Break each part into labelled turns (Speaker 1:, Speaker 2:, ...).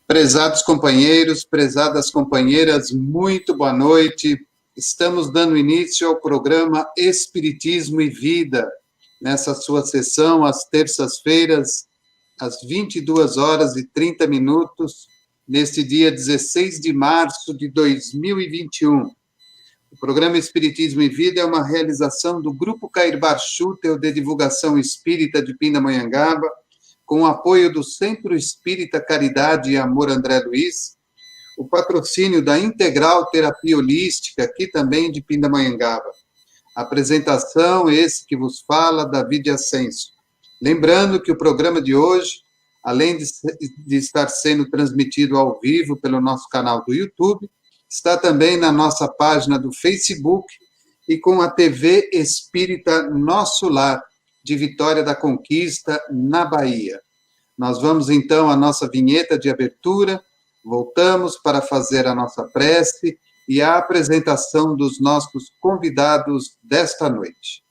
Speaker 1: Prezados companheiros, prezadas companheiras, muito boa noite. Estamos dando início ao programa Espiritismo e Vida, nessa sua sessão, às terças-feiras, às 22h30, neste dia 16 de março de 2021. O programa Espiritismo e Vida é uma realização do Grupo Cairbar Schutel de Divulgação Espírita de Pindamonhangaba, com o apoio do Centro Espírita Caridade e Amor André Luiz, o patrocínio da Integral Terapia Holística, aqui também de Pindamonhangaba. A apresentação, esse que vos fala, David Ascenso. Lembrando que o programa de hoje, além de estar sendo transmitido ao vivo pelo nosso canal do YouTube, está também na nossa página do Facebook e com a TV Espírita Nosso Lar, de Vitória da Conquista, na Bahia. Nós vamos, então, à nossa vinheta de abertura, voltamos para fazer a nossa prece e a apresentação dos nossos convidados desta noite.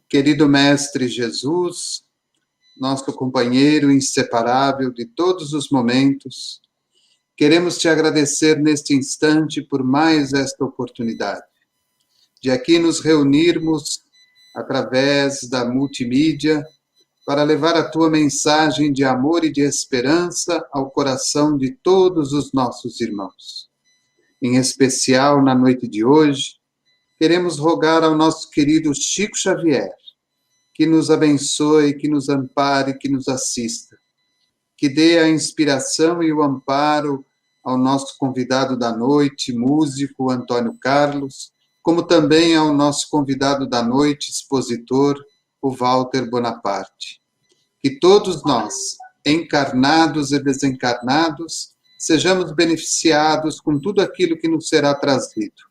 Speaker 1: Querido Mestre Jesus, nosso companheiro inseparável de todos os momentos, queremos te agradecer neste instante por mais esta oportunidade, de aqui nos reunirmos através da multimídia para levar a tua mensagem de amor e de esperança ao coração de todos os nossos irmãos. Em especial, na noite de hoje, queremos rogar ao nosso querido Chico Xavier, que nos abençoe, que nos ampare, que nos assista, que dê a inspiração e o amparo ao nosso convidado da noite, músico Antônio Carlos, como também ao nosso convidado da noite, expositor, o Walter Bonaparte. Que todos nós, encarnados e desencarnados, sejamos beneficiados com tudo aquilo que nos será trazido,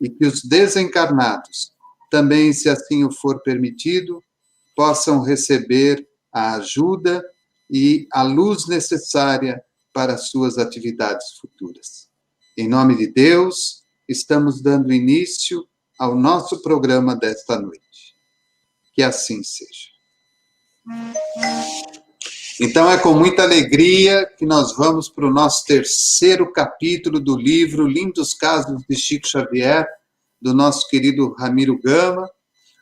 Speaker 1: e que os desencarnados, também, se assim o for permitido, possam receber a ajuda e a luz necessária para as suas atividades futuras. Em nome de Deus, estamos dando início ao nosso programa desta noite. Que assim seja. Então, é com muita alegria que nós vamos para o nosso terceiro capítulo do livro Lindos Casos de Chico Xavier, do nosso querido Ramiro Gama,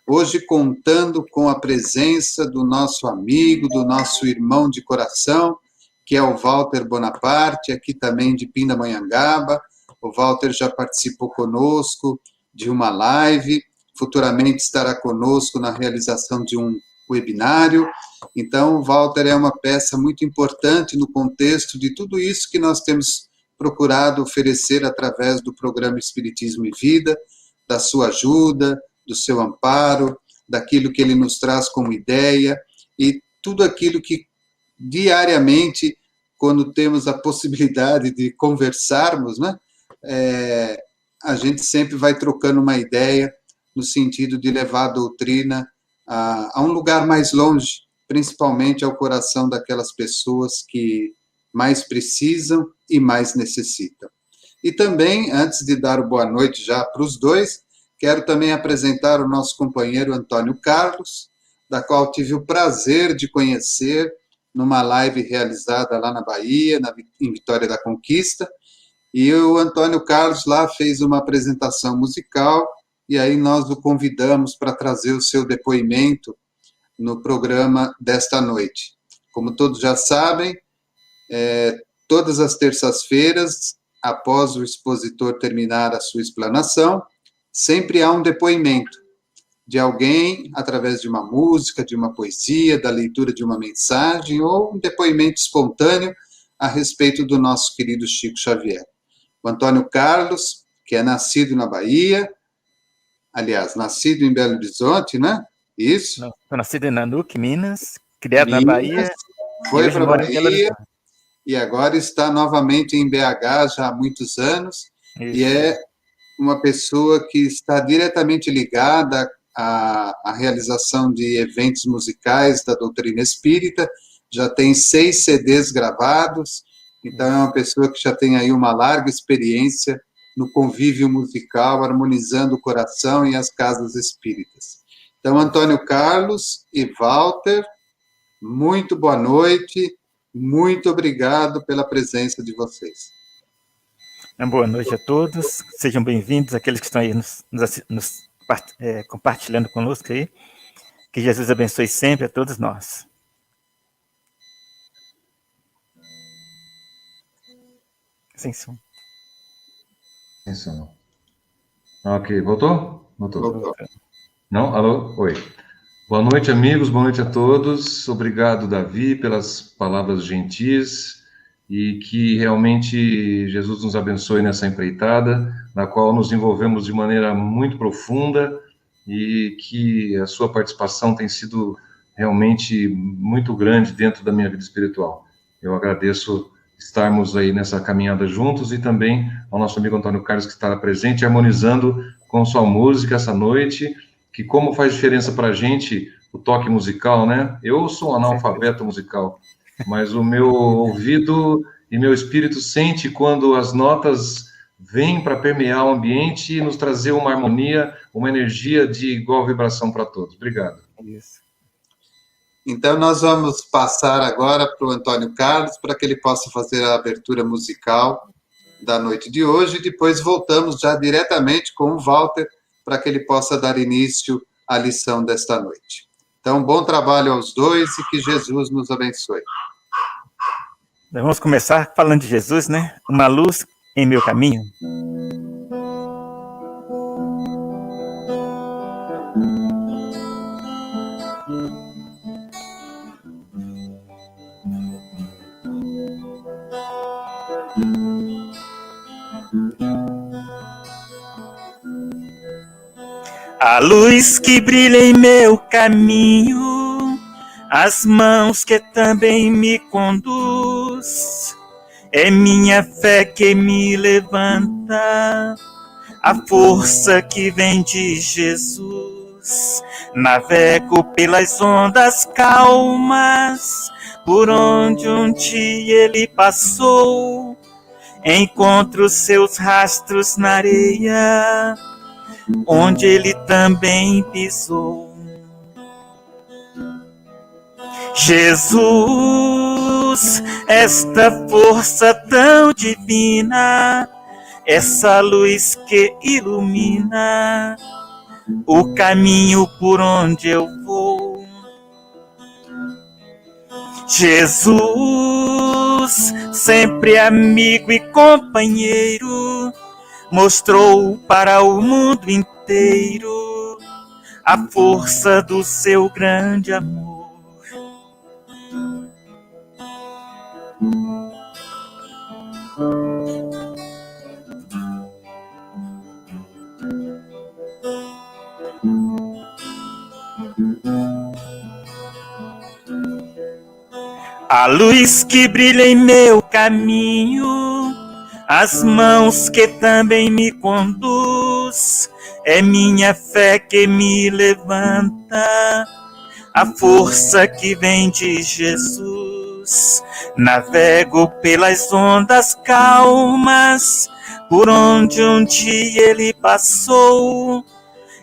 Speaker 1: hoje contando com a presença do nosso amigo, do nosso irmão de coração, que é o Walter Bonaparte, aqui também de Pindamonhangaba. O Walter já participou conosco de uma live, futuramente estará conosco na realização de um webinário. Então, o Walter é uma peça muito importante no contexto de tudo isso que nós temos procurado oferecer através do programa Espiritismo e Vida, da sua ajuda, do seu amparo, daquilo que ele nos traz como ideia e tudo aquilo que diariamente, quando temos a possibilidade de conversarmos, né, a gente sempre vai trocando uma ideia no sentido de levar a doutrina a um lugar mais longe, principalmente ao coração daquelas pessoas que mais precisam e mais necessitam. E também, antes de dar boa noite já para os dois, quero também apresentar o nosso companheiro Antônio Carlos, da qual tive o prazer de conhecer numa live realizada lá na Bahia, em Vitória da Conquista, e o Antônio Carlos lá fez uma apresentação musical, e aí nós o convidamos para trazer o seu depoimento no programa desta noite. Como todos já sabem, todas as terças-feiras, após o expositor terminar a sua explanação, sempre há um depoimento de alguém, através de uma música, de uma poesia, da leitura de uma mensagem, ou um depoimento espontâneo a respeito do nosso querido Chico Xavier. O Antônio Carlos, que é nascido na Bahia, aliás, nascido em Belo Horizonte, né? Isso.
Speaker 2: Estou nascido em Nanuque, Minas, criado na
Speaker 1: Minas,
Speaker 2: Bahia,
Speaker 1: foi
Speaker 2: hoje
Speaker 1: para
Speaker 2: moro em Belo
Speaker 1: Bahia
Speaker 2: Horizonte.
Speaker 1: e agora está novamente em BH já há muitos anos.
Speaker 2: Isso.
Speaker 1: E é uma pessoa que está diretamente ligada à realização de eventos musicais da doutrina espírita, já tem 6 CDs gravados, então é uma pessoa que já tem aí uma larga experiência no convívio musical, harmonizando o coração e as casas espíritas. Então, Antônio Carlos e Walter, muito boa noite, muito obrigado pela presença de vocês.
Speaker 2: Boa noite a todos, sejam bem-vindos, aqueles que estão aí compartilhando conosco aí. Que Jesus abençoe sempre a todos nós. Sem som.
Speaker 3: Sem som. Ok, voltou?
Speaker 1: Voltou.
Speaker 3: Não? Alô? Oi. Boa noite, amigos, boa noite a todos. Obrigado, Davi, pelas palavras gentis e que realmente Jesus nos abençoe nessa empreitada, na qual nos envolvemos de maneira muito profunda e que a sua participação tem sido realmente muito grande dentro da minha vida espiritual. Eu agradeço estarmos aí nessa caminhada juntos e também ao nosso amigo Antônio Carlos que está presente, harmonizando com sua música essa noite, que como faz diferença para a gente o toque musical, né? Eu sou um analfabeto musical, mas o meu ouvido e meu espírito sente quando as notas vêm para permear o ambiente e nos trazer uma harmonia, uma energia de igual vibração para todos. Obrigado.
Speaker 2: Isso.
Speaker 1: Então, nós vamos passar agora para o Antônio Carlos, para que ele possa fazer a abertura musical da noite de hoje, e depois voltamos já diretamente com o Walter, para que ele possa dar início à lição desta noite. Então, bom trabalho aos dois e que Jesus nos abençoe.
Speaker 2: Vamos começar falando de Jesus, né? Uma luz em meu caminho. A luz que brilha em meu caminho, as mãos que também me conduz, é minha fé que me levanta, a força que vem de Jesus. Navego pelas ondas calmas, por onde um dia ele passou, encontro seus rastros na areia, onde ele também pisou. Jesus, esta força tão divina, essa luz que ilumina o caminho por onde eu vou. Jesus, sempre amigo e companheiro, mostrou para o mundo inteiro a força do seu grande amor. A luz que brilha em meu caminho, as mãos que também me conduz, é minha fé que me levanta, a força que vem de Jesus. Navego pelas ondas calmas, por onde um dia ele passou,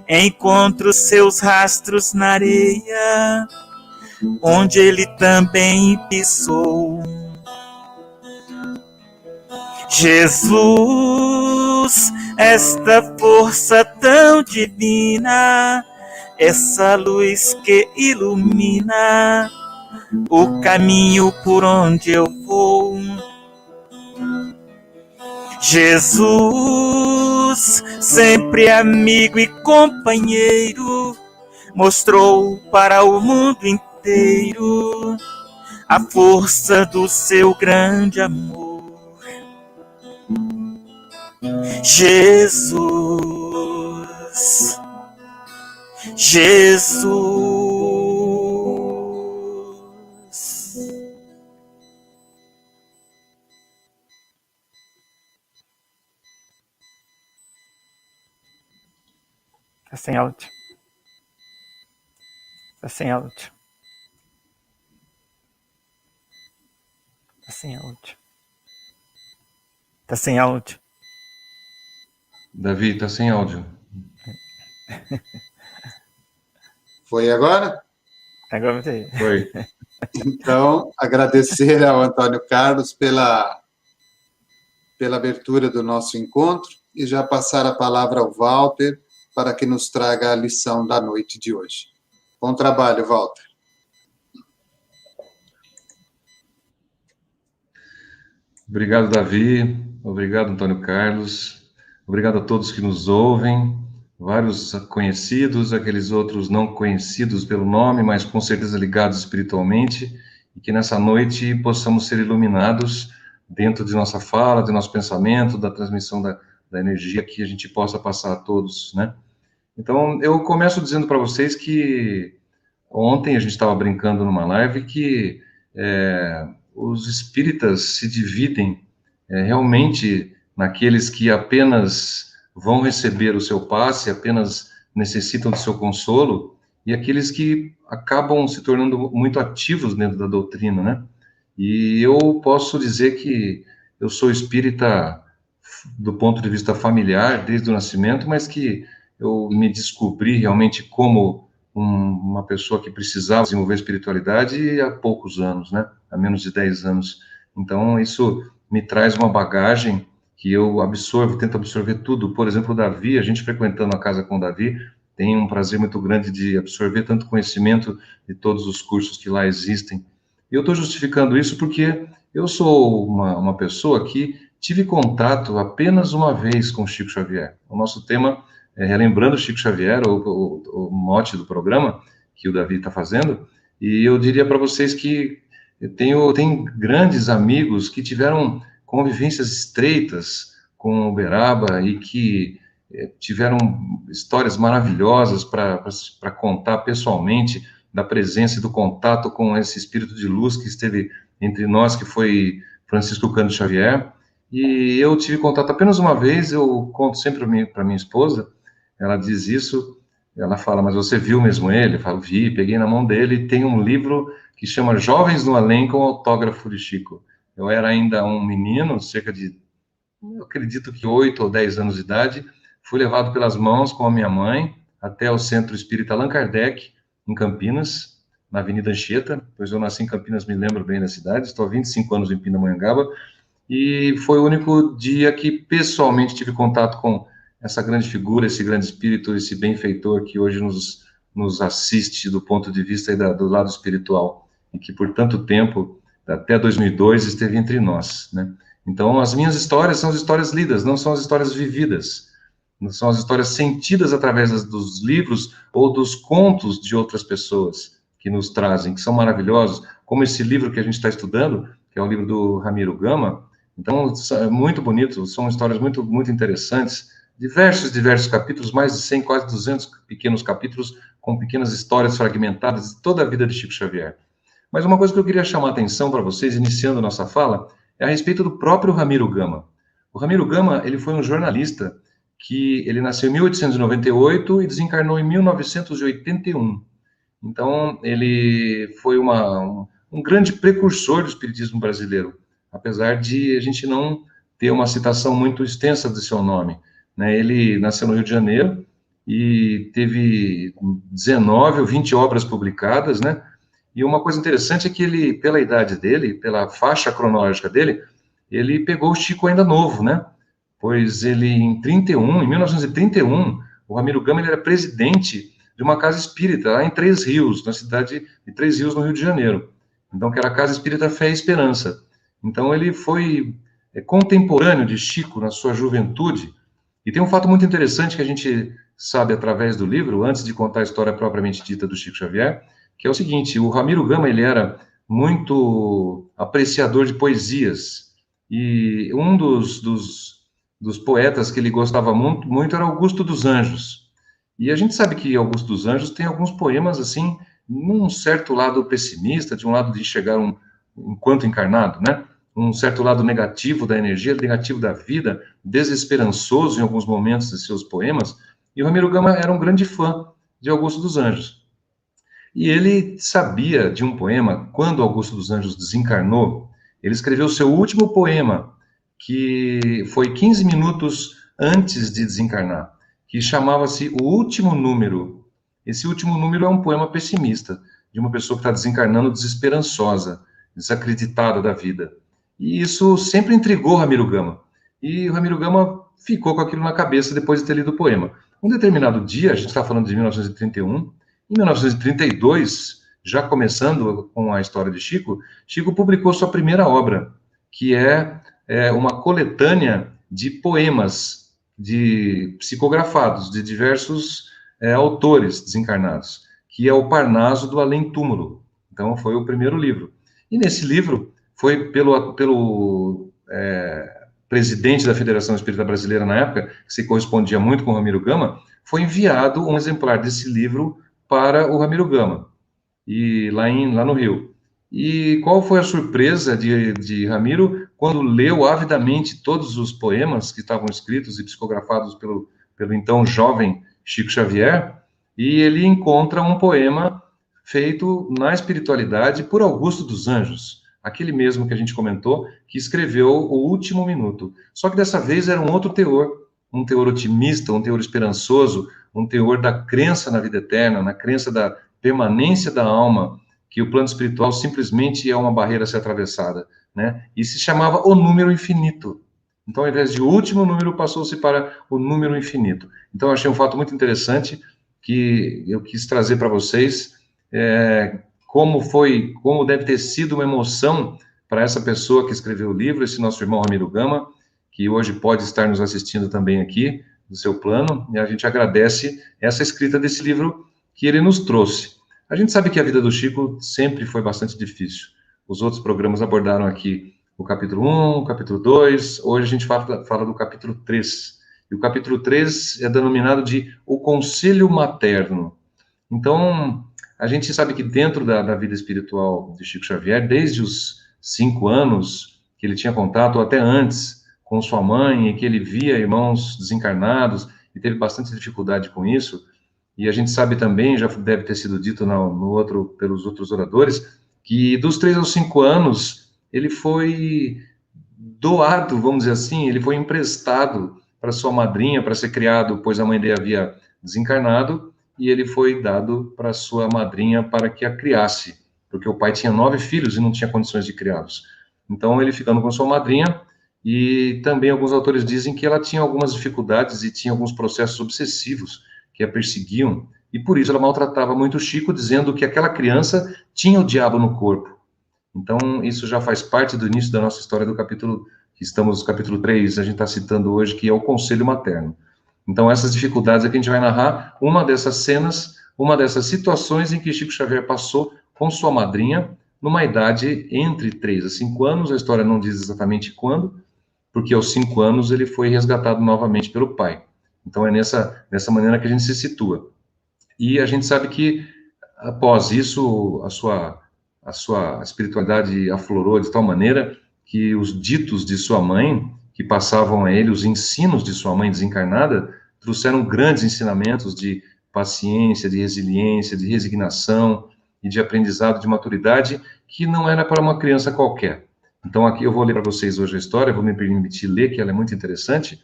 Speaker 2: encontro seus rastros na areia, onde ele também pisou. Jesus, esta força tão divina, essa luz que ilumina o caminho por onde eu vou. Jesus, sempre amigo e companheiro, mostrou para o mundo inteiro a força do seu grande amor. Jesus, Jesus. Tá sem áudio. Tá sem áudio. Tá sem áudio. Tá sem áudio.
Speaker 3: Davi, tá sem áudio.
Speaker 1: Foi agora?
Speaker 2: Agora você.
Speaker 3: Foi.
Speaker 1: Então, agradecer ao Antônio Carlos pela abertura do nosso encontro e já passar a palavra ao Walter para que nos traga a lição da noite de hoje. Bom trabalho, Walter.
Speaker 3: Obrigado, Davi. Obrigado, Antônio Carlos. Obrigado a todos que nos ouvem. Vários conhecidos, aqueles outros não conhecidos pelo nome, mas com certeza ligados espiritualmente, e que nessa noite possamos ser iluminados dentro de nossa fala, de nosso pensamento, da transmissão da energia que a gente possa passar a todos, né? Então, eu começo dizendo para vocês que ontem a gente estava brincando numa live que os espíritas se dividem realmente naqueles que apenas vão receber o seu passe, apenas necessitam do seu consolo, e aqueles que acabam se tornando muito ativos dentro da doutrina, né? E eu posso dizer que eu sou espírita do ponto de vista familiar, desde o nascimento, mas que eu me descobri realmente como uma pessoa que precisava desenvolver espiritualidade há poucos anos, né? Há menos de 10 anos. Então, isso me traz uma bagagem que eu absorvo, tento absorver tudo. Por exemplo, o Davi, a gente frequentando a casa com o Davi, tem um prazer muito grande de absorver tanto conhecimento de todos os cursos que lá existem. E eu estou justificando isso porque eu sou uma pessoa que tive contato apenas uma vez com Chico Xavier. O nosso tema é relembrando Chico Xavier, o mote do programa que o Davi está fazendo, e eu diria para vocês que eu tenho grandes amigos que tiveram convivências estreitas com o Uberaba e que tiveram histórias maravilhosas para contar pessoalmente da presença e do contato com esse espírito de luz que esteve entre nós, que foi Francisco Cândido Xavier. E eu tive contato apenas uma vez, eu conto sempre para minha esposa, ela diz isso, ela fala, mas você viu mesmo ele? Eu falo, vi, peguei na mão dele, e tem um livro que chama Jovens no Além, com autógrafo de Chico. Eu era ainda um menino, cerca de, eu acredito que 8 ou 10 anos de idade, fui levado pelas mãos com a minha mãe até o Centro Espírita Allan Kardec, em Campinas, na Avenida Anchieta, pois eu nasci em Campinas, me lembro bem da cidade, estou há 25 anos em Pindamonhangaba, e foi o único dia que pessoalmente tive contato com essa grande figura, esse grande espírito, esse benfeitor que hoje nos assiste do ponto de vista do lado espiritual, e que por tanto tempo, até 2002, esteve entre nós, né? Então, as minhas histórias são as histórias lidas, não são as histórias vividas, não são as histórias sentidas através dos livros ou dos contos de outras pessoas que nos trazem, que são maravilhosos, como esse livro que a gente está estudando, que é o livro do Ramiro Gama. Então, é muito bonito, são histórias muito, muito interessantes, diversos capítulos, mais de 100, quase 200 pequenos capítulos, com pequenas histórias fragmentadas de toda a vida de Chico Xavier. Mas uma coisa que eu queria chamar a atenção para vocês, iniciando a nossa fala, é a respeito do próprio Ramiro Gama. O Ramiro Gama, ele foi um jornalista que ele nasceu em 1898 e desencarnou em 1981. Então, ele foi um grande precursor do espiritismo brasileiro, apesar de a gente não ter uma citação muito extensa de seu nome, né? Ele nasceu no Rio de Janeiro e teve 19 ou 20 obras publicadas, né? E uma coisa interessante é que ele, pela idade dele, pela faixa cronológica dele, ele pegou o Chico ainda novo, né? Pois ele, em 1931, o Ramiro Gama ele era presidente de uma casa espírita, lá em Três Rios, na cidade de Três Rios, no Rio de Janeiro. Então, que era a Casa Espírita Fé e Esperança. Então, ele foi contemporâneo de Chico na sua juventude. E tem um fato muito interessante que a gente sabe através do livro, antes de contar a história propriamente dita do Chico Xavier, que é o seguinte: o Ramiro Gama ele era muito apreciador de poesias, e um dos poetas que ele gostava muito era Augusto dos Anjos. E a gente sabe que Augusto dos Anjos tem alguns poemas, assim, num certo lado pessimista, de um lado de enxergar enquanto encarnado, né? Um certo lado negativo da energia, negativo da vida, desesperançoso em alguns momentos de seus poemas. E o Ramiro Gama era um grande fã de Augusto dos Anjos. E ele sabia de um poema, quando Augusto dos Anjos desencarnou, ele escreveu seu último poema, que foi 15 minutos antes de desencarnar, que chamava-se O Último Número. Esse último número é um poema pessimista, de uma pessoa que está desencarnando desesperançosa, desacreditada da vida. E isso sempre intrigou Ramiro Gama. E o Ramiro Gama ficou com aquilo na cabeça depois de ter lido o poema. Um determinado dia, a gente está falando de 1931, em 1932, já começando com a história de Chico, Chico publicou sua primeira obra, que é uma coletânea de poemas psicografados de diversos autores desencarnados, que é o Parnaso do Além-Túmulo. Então, foi o primeiro livro. E nesse livro, foi pelo presidente da Federação Espírita Brasileira na época, que se correspondia muito com o Ramiro Gama, foi enviado um exemplar desse livro para o Ramiro Gama, e lá no Rio. E qual foi a surpresa de Ramiro quando leu avidamente todos os poemas que estavam escritos e psicografados pelo então jovem Chico Xavier, e ele encontra um poema feito na espiritualidade por Augusto dos Anjos, aquele mesmo que a gente comentou, que escreveu O Último Minuto. Só que dessa vez era um outro teor, um teor otimista, um teor esperançoso, um teor da crença na vida eterna, na crença da permanência da alma, que o plano espiritual simplesmente é uma barreira a ser atravessada, né? E se chamava O Número Infinito. Então, ao invés de o último número, passou-se para o número infinito. Então, eu achei um fato muito interessante que eu quis trazer para vocês, como deve ter sido uma emoção para essa pessoa que escreveu o livro, esse nosso irmão Ramiro Gama, que hoje pode estar nos assistindo também aqui, do seu plano, e a gente agradece essa escrita desse livro que ele nos trouxe. A gente sabe que a vida do Chico sempre foi bastante difícil. Os outros programas abordaram aqui o capítulo 1, o capítulo 2, hoje a gente fala do capítulo 3. E o capítulo 3 é denominado de O Conselho Materno. Então, a gente sabe que dentro da vida espiritual de Chico Xavier, desde os 5 anos que ele tinha contato, ou até antes, com sua mãe, e que ele via irmãos desencarnados, e teve bastante dificuldade com isso, e a gente sabe também, já deve ter sido dito pelos outros oradores, que dos 3 aos 5 anos, ele foi doado, vamos dizer assim, ele foi emprestado para sua madrinha, para ser criado, pois a mãe dele havia desencarnado, e ele foi dado para sua madrinha para que a criasse, porque o pai tinha 9 filhos e não tinha condições de criá-los. Então, ele ficando com sua madrinha, e também alguns autores dizem que ela tinha algumas dificuldades e tinha alguns processos obsessivos que a perseguiam, e por isso ela maltratava muito o Chico, dizendo que aquela criança tinha o diabo no corpo. Então, isso já faz parte do início da nossa história do capítulo, que estamos no capítulo 3, a gente está citando hoje, que é o Conselho Materno. Então, essas dificuldades é que a gente vai narrar uma dessas cenas, uma dessas situações em que Chico Xavier passou com sua madrinha, numa idade entre 3 a 5 anos, a história não diz exatamente quando, porque aos 5 anos ele foi resgatado novamente pelo pai. Então, é nessa maneira que a gente se situa. E a gente sabe que, após isso, a sua espiritualidade aflorou de tal maneira que os ditos de sua mãe, que passavam a ele, os ensinos de sua mãe desencarnada, trouxeram grandes ensinamentos de paciência, de resiliência, de resignação e de aprendizado, de maturidade, que não era para uma criança qualquer. Então, aqui eu vou ler para vocês hoje a história, vou me permitir ler, que ela é muito interessante,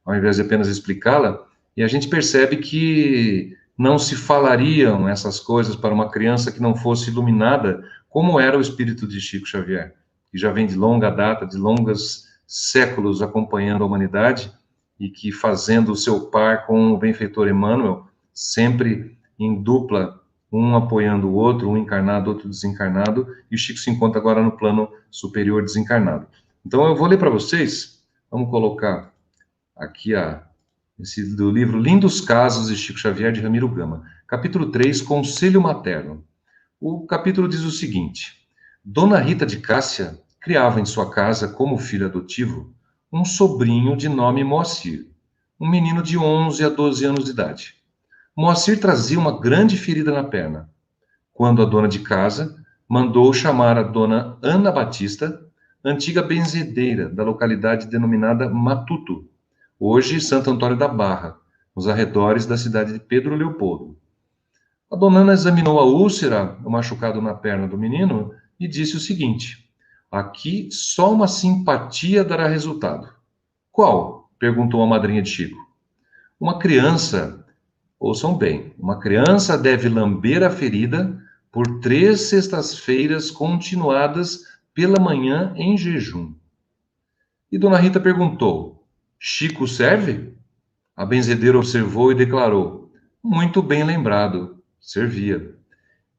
Speaker 3: ao invés de apenas explicá-la, e a gente percebe que não se falariam essas coisas para uma criança que não fosse iluminada, como era o espírito de Chico Xavier, que já vem de longa data, de longos séculos acompanhando a humanidade, e que fazendo o seu par com o benfeitor Emmanuel, sempre em dupla, um apoiando o outro, um encarnado, outro desencarnado, e o Chico se encontra agora no plano superior desencarnado. Então eu vou ler para vocês, vamos colocar aqui do livro Lindos Casos de Chico Xavier, de Ramiro Gama, capítulo 3, Conselho Materno. O capítulo diz o seguinte: Dona Rita de Cássia criava em sua casa, como filho adotivo, um sobrinho de nome Moacir, um menino de 11 a 12 anos de idade. Moacir trazia uma grande ferida na perna, quando a dona de casa mandou chamar a dona Ana Batista, antiga benzedeira da localidade denominada Matuto, hoje Santo Antônio da Barra, nos arredores da cidade de Pedro Leopoldo. A dona Ana examinou a úlcera, o machucado na perna do menino, e disse o seguinte: aqui só uma simpatia dará resultado. Qual? Perguntou a madrinha de Chico. Uma criança, ouçam bem, uma criança deve lamber a ferida por 3 sextas-feiras continuadas pela manhã em jejum. E Dona Rita perguntou: Chico serve? A benzedeira observou e declarou: muito bem lembrado, servia.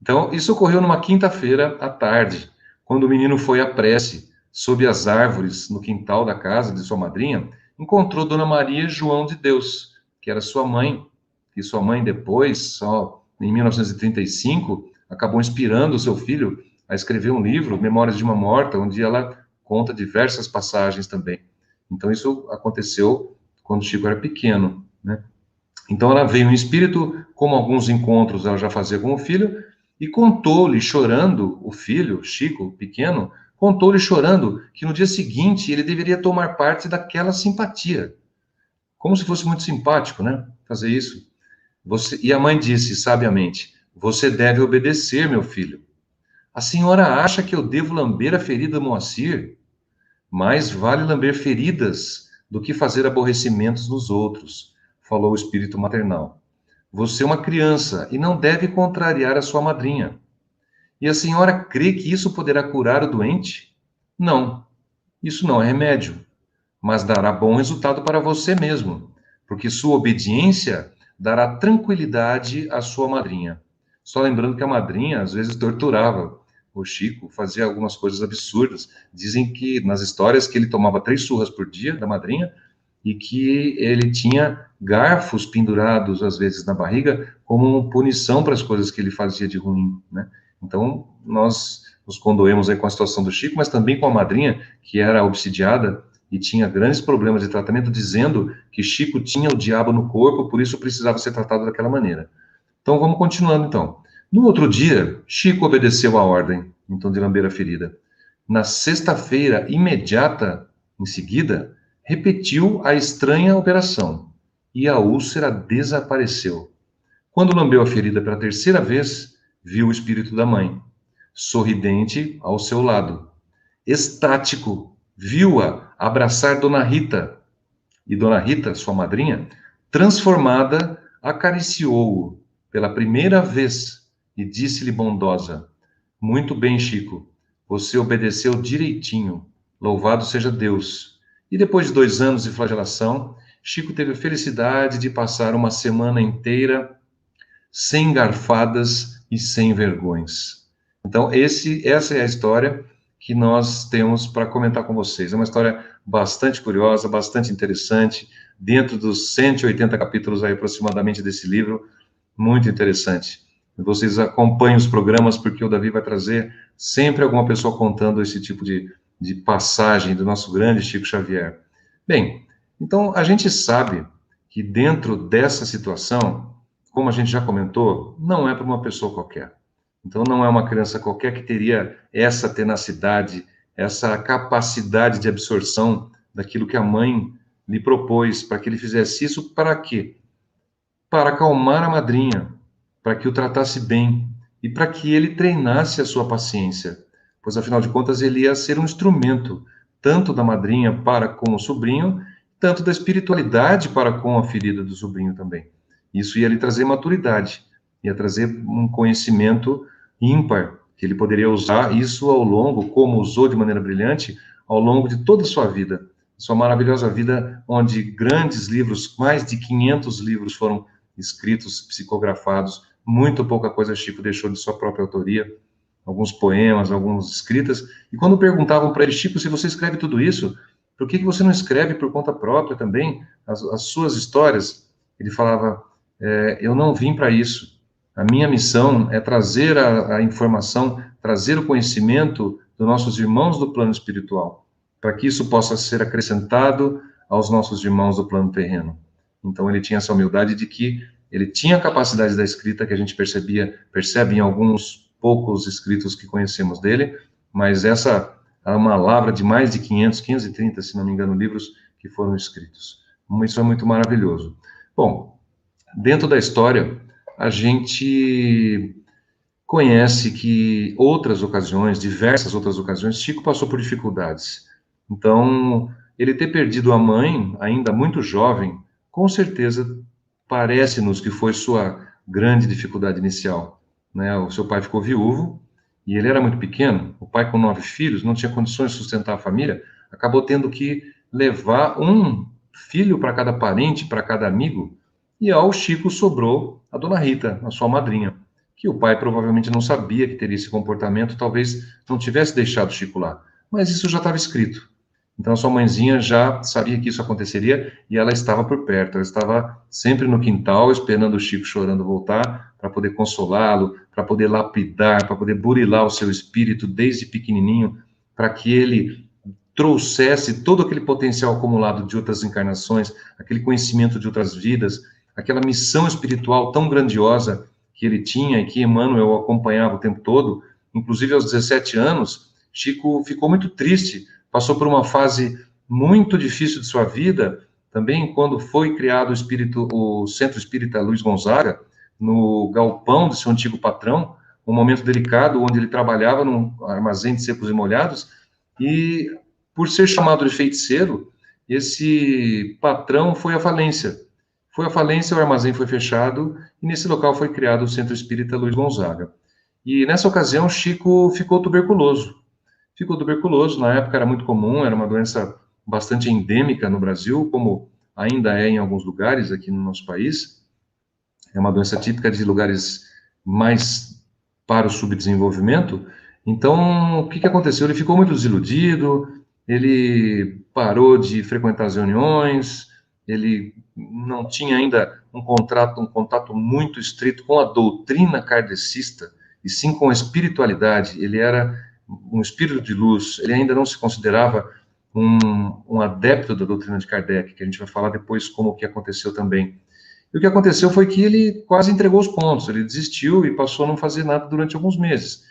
Speaker 3: Então, isso ocorreu numa quinta-feira à tarde, quando o menino foi à prece, sob as árvores, no quintal da casa de sua madrinha, encontrou Dona Maria João de Deus, que era sua mãe, e sua mãe depois, só em 1935, acabou inspirando o seu filho a escrever um livro, Memórias de uma Morta, onde ela conta diversas passagens também. Então, isso aconteceu quando Chico era pequeno, né? Então, ela veio em espírito, como alguns encontros ela já fazia com o filho, e contou-lhe, chorando, o filho, Chico, pequeno, contou-lhe chorando que no dia seguinte ele deveria tomar parte daquela simpatia. Como se fosse muito simpático, né? Fazer isso. E a mãe disse, sabiamente, você deve obedecer, meu filho. A senhora acha que eu devo lamber a ferida do Moacir? Mais vale lamber feridas do que fazer aborrecimentos nos outros, falou o espírito maternal. Você é uma criança e não deve contrariar a sua madrinha. E a senhora crê que isso poderá curar o doente? Não, isso não é remédio, mas dará bom resultado para você mesmo, porque sua obediência dará tranquilidade à sua madrinha. Só lembrando que a madrinha, às vezes, torturava o Chico, fazia algumas coisas absurdas. Dizem que, nas histórias, que ele tomava 3 surras por dia da madrinha e que ele tinha garfos pendurados, às vezes, na barriga, como punição para as coisas que ele fazia de ruim, né? Então, nós nos condoemos aí com a situação do Chico, mas também com a madrinha, que era obsidiada e tinha grandes problemas de tratamento, dizendo que Chico tinha o diabo no corpo, por isso precisava ser tratado daquela maneira. Então, vamos continuando, então. No outro dia, Chico obedeceu à ordem, então, de lamber a ferida. Na sexta-feira, imediata, em seguida, repetiu a estranha operação, e a úlcera desapareceu. Quando lambeu a ferida pela 3ª vez, viu o espírito da mãe, sorridente ao seu lado. Estático, viu-a abraçar Dona Rita, e Dona Rita, sua madrinha, transformada, acariciou-o pela primeira vez e disse-lhe bondosa: muito bem, Chico, você obedeceu direitinho, louvado seja Deus. E depois de 2 anos de flagelação, Chico teve a felicidade de passar uma semana inteira sem garfadas e sem vergonhas. Então, essa é a história que nós temos para comentar com vocês. É uma história bastante curiosa, bastante interessante, dentro dos 180 capítulos aí, aproximadamente desse livro, muito interessante. Vocês acompanhem os programas, porque o Davi vai trazer sempre alguma pessoa contando esse tipo de passagem do nosso grande Chico Xavier. Bem, então a gente sabe que dentro dessa situação, como a gente já comentou, não é para uma pessoa qualquer. Então não é uma criança qualquer que teria essa tenacidade, essa capacidade de absorção daquilo que a mãe lhe propôs, para que ele fizesse isso, para quê? Para acalmar a madrinha, para que o tratasse bem e para que ele treinasse a sua paciência, pois afinal de contas ele ia ser um instrumento tanto da madrinha para com o sobrinho, tanto da espiritualidade para com a ferida do sobrinho também. Isso ia lhe trazer maturidade, ia trazer um conhecimento ímpar, que ele poderia usar isso ao longo, como usou de maneira brilhante, ao longo de toda a sua vida, sua maravilhosa vida, onde grandes livros, mais de 500 livros foram escritos, psicografados, muito pouca coisa Chico deixou de sua própria autoria, alguns poemas, algumas escritas, e quando perguntavam para ele, Chico, se você escreve tudo isso, por que você não escreve por conta própria também as suas histórias? Ele falava, eu não vim para isso, a minha missão é trazer a informação, trazer o conhecimento dos nossos irmãos do plano espiritual, para que isso possa ser acrescentado aos nossos irmãos do plano terreno. Então ele tinha essa humildade de que Ele tinha a capacidade da escrita que a gente percebe em alguns poucos escritos que conhecemos dele, mas essa é uma lavra de mais de 530, se não me engano, livros que foram escritos. Isso é muito maravilhoso. Bom, dentro da história, a gente conhece que outras ocasiões, diversas outras ocasiões, Chico passou por dificuldades. Então, ele ter perdido a mãe, ainda muito jovem, com certeza parece-nos que foi sua grande dificuldade inicial, né? O seu pai ficou viúvo e ele era muito pequeno. O pai, com 9 filhos, não tinha condições de sustentar a família, acabou tendo que levar um filho para cada parente, para cada amigo, e ao Chico sobrou a dona Rita, a sua madrinha, que o pai provavelmente não sabia que teria esse comportamento, talvez não tivesse deixado o Chico lá, mas isso já estava escrito. Então, a sua mãezinha já sabia que isso aconteceria e ela estava por perto. Ela estava sempre no quintal, esperando o Chico chorando voltar, para poder consolá-lo, para poder lapidar, para poder burilar o seu espírito desde pequenininho, para que ele trouxesse todo aquele potencial acumulado de outras encarnações, aquele conhecimento de outras vidas, aquela missão espiritual tão grandiosa que ele tinha e que Emmanuel acompanhava o tempo todo. Inclusive, aos 17 anos, Chico ficou muito triste, passou por uma fase muito difícil de sua vida, também quando foi criado o Centro Espírita Luiz Gonzaga, no galpão de seu antigo patrão, um momento delicado, onde ele trabalhava num armazém de secos e molhados, e por ser chamado de feiticeiro, esse patrão foi à falência. Foi à falência, o armazém foi fechado, e nesse local foi criado o Centro Espírita Luiz Gonzaga. E nessa ocasião, Chico ficou tuberculoso. Ficou tuberculoso, na época era muito comum, era uma doença bastante endêmica no Brasil, como ainda é em alguns lugares aqui no nosso país. É uma doença típica de lugares mais para o subdesenvolvimento. Então, o que aconteceu? Ele ficou muito desiludido, ele parou de frequentar as reuniões, ele não tinha ainda um contato muito estrito com a doutrina kardecista, e sim com a espiritualidade. Ele era um espírito de luz, ele ainda não se considerava um adepto da doutrina de Kardec, que a gente vai falar depois como que aconteceu também. E o que aconteceu foi que ele quase entregou os pontos, ele desistiu e passou a não fazer nada durante alguns meses.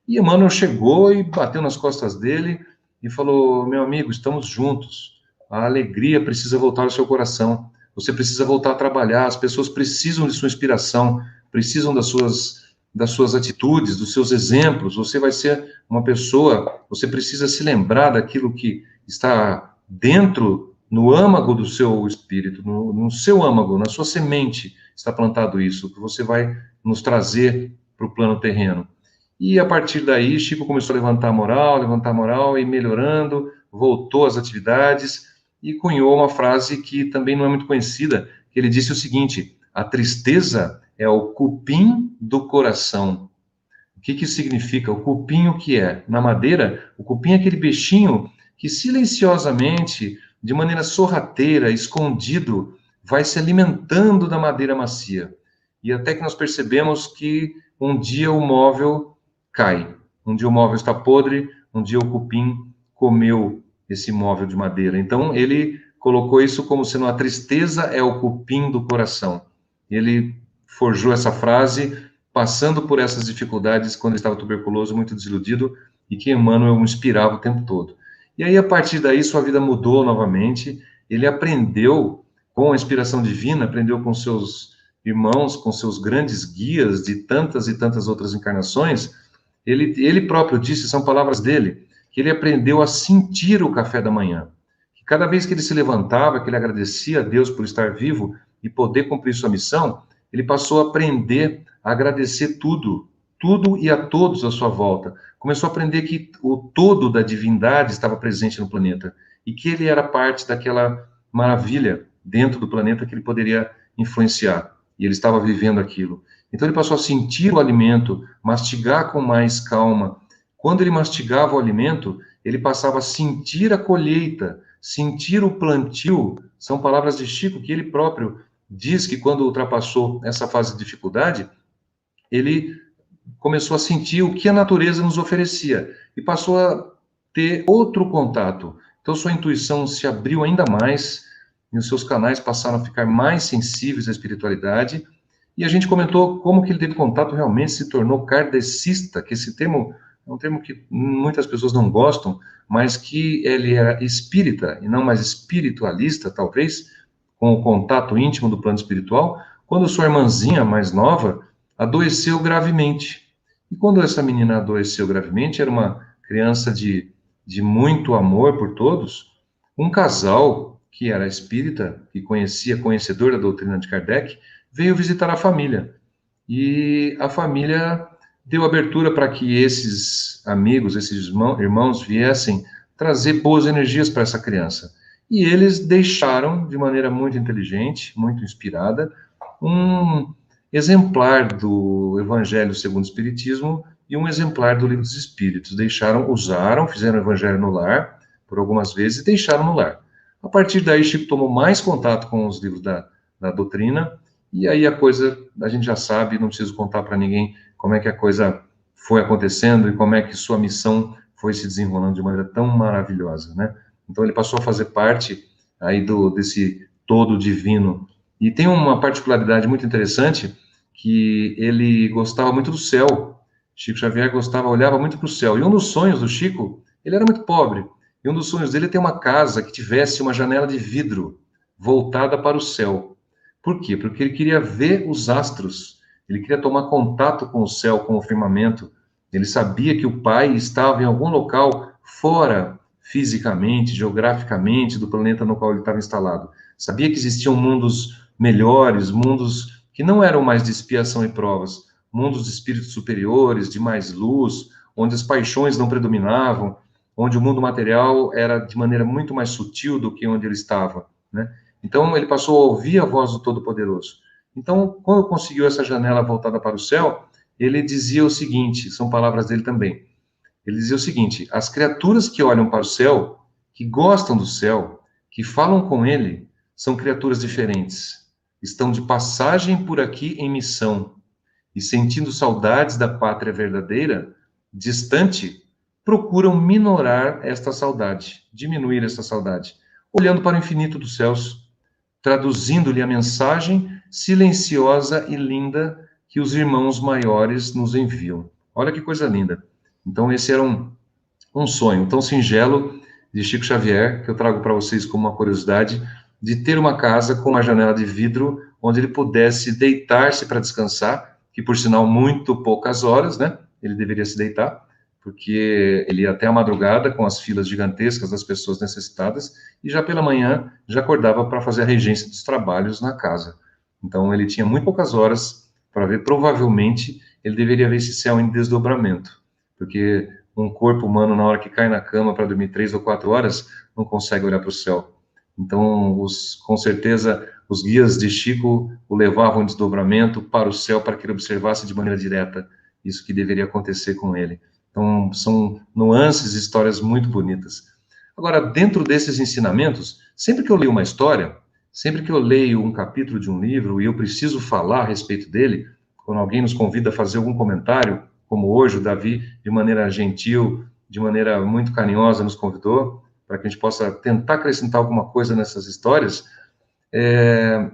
Speaker 3: E Emmanuel chegou e bateu nas costas dele e falou: meu amigo, estamos juntos, a alegria precisa voltar ao seu coração, você precisa voltar a trabalhar, as pessoas precisam de sua inspiração, precisam das suas atitudes, dos seus exemplos. Você vai ser uma pessoa, você precisa se lembrar daquilo que está dentro, no âmago do seu espírito, no seu âmago, na sua semente, está plantado isso, que você vai nos trazer para o plano terreno. E a partir daí, Chico começou a levantar a moral, e melhorando, voltou às atividades, e cunhou uma frase que também não é muito conhecida, que ele disse o seguinte: a tristeza é o cupim do coração. O que isso significa? O cupim, o que é? Na madeira, o cupim é aquele bichinho que silenciosamente, de maneira sorrateira, escondido, vai se alimentando da madeira macia. E até que nós percebemos que um dia o móvel cai. Um dia o móvel está podre, um dia o cupim comeu esse móvel de madeira. Então, ele colocou isso como sendo: a tristeza é o cupim do coração. Ele forjou essa frase passando por essas dificuldades quando ele estava tuberculoso, muito desiludido, e que Emmanuel o inspirava o tempo todo. E aí, a partir daí, sua vida mudou novamente. Ele aprendeu com a inspiração divina, aprendeu com seus irmãos, com seus grandes guias de tantas e tantas outras encarnações. Ele próprio disse, são palavras dele, que ele aprendeu a sentir o café da manhã. Que cada vez que ele se levantava, que ele agradecia a Deus por estar vivo e poder cumprir sua missão, ele passou a aprender a agradecer tudo e a todos à sua volta. Começou a aprender que o todo da divindade estava presente no planeta e que ele era parte daquela maravilha dentro do planeta que ele poderia influenciar. E ele estava vivendo aquilo. Então ele passou a sentir o alimento, mastigar com mais calma. Quando ele mastigava o alimento, ele passava a sentir a colheita, sentir o plantio. São palavras de Chico que ele próprio diz que quando ultrapassou essa fase de dificuldade, ele começou a sentir o que a natureza nos oferecia e passou a ter outro contato. Então sua intuição se abriu ainda mais e os seus canais passaram a ficar mais sensíveis à espiritualidade E a gente comentou como que ele teve contato, realmente se tornou kardecista, que esse termo é um termo que muitas pessoas não gostam, mas que ele era espírita e não mais espiritualista, talvez, com o contato íntimo do plano espiritual, quando sua irmãzinha mais nova adoeceu gravemente. E quando essa menina adoeceu gravemente, era uma criança de muito amor por todos, um casal que era espírita, que conhecedor da doutrina de Kardec, veio visitar a família. E a família deu abertura para que esses amigos, esses irmãos viessem trazer boas energias para essa criança. E eles deixaram, de maneira muito inteligente, muito inspirada, um exemplar do Evangelho segundo o Espiritismo e um exemplar do Livro dos Espíritos. Usaram, fizeram o Evangelho no lar, por algumas vezes, e deixaram no lar. A partir daí, Chico tomou mais contato com os livros da doutrina, e aí a coisa, a gente já sabe, não preciso contar para ninguém como é que a coisa foi acontecendo e como é que sua missão foi se desenrolando de maneira tão maravilhosa, né? Então ele passou a fazer parte aí desse todo divino. E tem uma particularidade muito interessante, que ele gostava muito do céu. Chico Xavier olhava muito para o céu. E um dos sonhos do Chico, ele era muito pobre, e um dos sonhos dele é ter uma casa que tivesse uma janela de vidro voltada para o céu. Por quê? Porque ele queria ver os astros, ele queria tomar contato com o céu, com o firmamento. Ele sabia que o Pai estava em algum local fora, fisicamente, geograficamente, do planeta no qual ele estava instalado. Sabia que existiam mundos melhores, mundos que não eram mais de expiação e provas, mundos de espíritos superiores, de mais luz, onde as paixões não predominavam, onde o mundo material era de maneira muito mais sutil do que onde ele estava, né? Então, ele passou a ouvir a voz do Todo-Poderoso. Então, quando conseguiu essa janela voltada para o céu, ele dizia o seguinte, são palavras dele também, ele dizia o seguinte: as criaturas que olham para o céu, que gostam do céu, que falam com ele, são criaturas diferentes. Estão de passagem por aqui em missão, e sentindo saudades da pátria verdadeira, distante, procuram minorar esta saudade, diminuir esta saudade, olhando para o infinito dos céus, traduzindo-lhe a mensagem silenciosa e linda que os irmãos maiores nos enviam. Olha que coisa linda. Então, esse era um sonho tão singelo de Chico Xavier, que eu trago para vocês como uma curiosidade, de ter uma casa com uma janela de vidro, onde ele pudesse deitar-se para descansar, que por sinal, muito poucas horas, né? Ele deveria se deitar, porque ele ia até a madrugada com as filas gigantescas das pessoas necessitadas, e já pela manhã já acordava para fazer a regência dos trabalhos na casa. Então ele tinha muito poucas horas para ver, provavelmente ele deveria ver esse céu em desdobramento, porque um corpo humano, na hora que cai na cama para dormir 3 ou 4 horas, não consegue olhar para o céu. Então, com certeza, os guias de Chico o levavam em desdobramento para o céu, para que ele observasse de maneira direta isso que deveria acontecer com ele. Então, são nuances e histórias muito bonitas. Agora, dentro desses ensinamentos, sempre que eu leio uma história, sempre que eu leio um capítulo de um livro e eu preciso falar a respeito dele, quando alguém nos convida a fazer algum comentário, como hoje o Davi, de maneira gentil, de maneira muito carinhosa, nos convidou, para que a gente possa tentar acrescentar alguma coisa nessas histórias,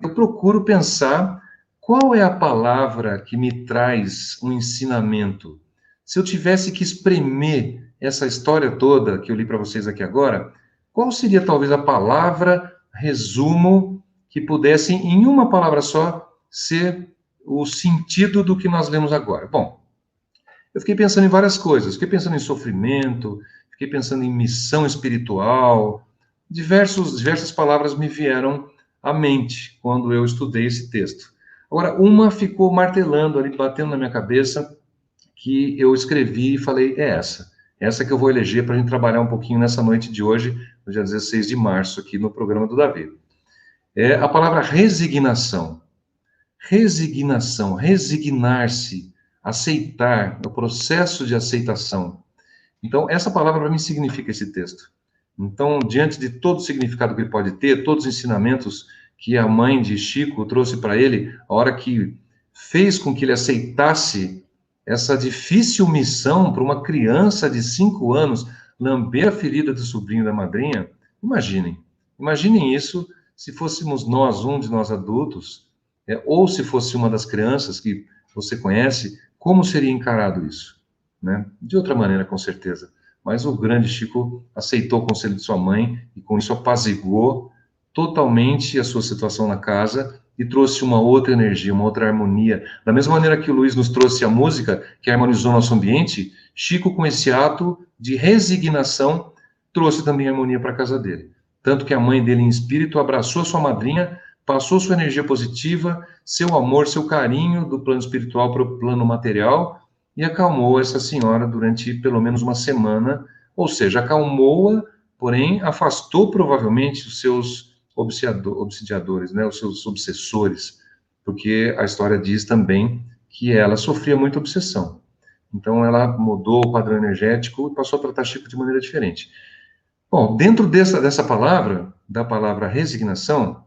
Speaker 3: eu procuro pensar qual é a palavra que me traz um ensinamento. Se eu tivesse que espremer essa história toda que eu li para vocês aqui agora, qual seria talvez a palavra, resumo, que pudesse, em uma palavra só, ser o sentido do que nós lemos agora? Bom, eu fiquei pensando em várias coisas. Fiquei pensando em sofrimento, fiquei pensando em missão espiritual. Diversas palavras me vieram à mente quando eu estudei esse texto. Agora, uma ficou martelando ali, batendo na minha cabeça, que eu escrevi e falei, é essa que eu vou eleger para a gente trabalhar um pouquinho nessa noite de hoje, no dia 16 de março, aqui no programa do Davi. É a palavra resignação. Resignação, resignar-se, aceitar, o processo de aceitação. Então, essa palavra para mim significa esse texto. Então, diante de todo o significado que ele pode ter, todos os ensinamentos que a mãe de Chico trouxe para ele, a hora que fez com que ele aceitasse essa difícil missão para uma criança de 5 anos, lamber a ferida do sobrinho da madrinha, imaginem isso se fôssemos um de nós adultos, ou se fosse uma das crianças que você conhece, como seria encarado isso? Né? De outra maneira, com certeza. Mas o grande Chico aceitou o conselho de sua mãe e com isso apaziguou totalmente a sua situação na casa e trouxe uma outra energia, uma outra harmonia. Da mesma maneira que o Luiz nos trouxe a música, que harmonizou nosso ambiente, Chico, com esse ato de resignação, trouxe também harmonia para a casa dele. Tanto que a mãe dele, em espírito, abraçou sua madrinha, passou sua energia positiva, seu amor, seu carinho do plano espiritual para o plano material e acalmou essa senhora durante pelo menos uma semana, ou seja, acalmou-a, porém afastou provavelmente os seus obsidiadores, né, os seus obsessores, porque a história diz também que ela sofria muita obsessão. Então ela mudou o padrão energético e passou a tratar Chico de maneira diferente. Bom, dentro dessa palavra, da palavra resignação,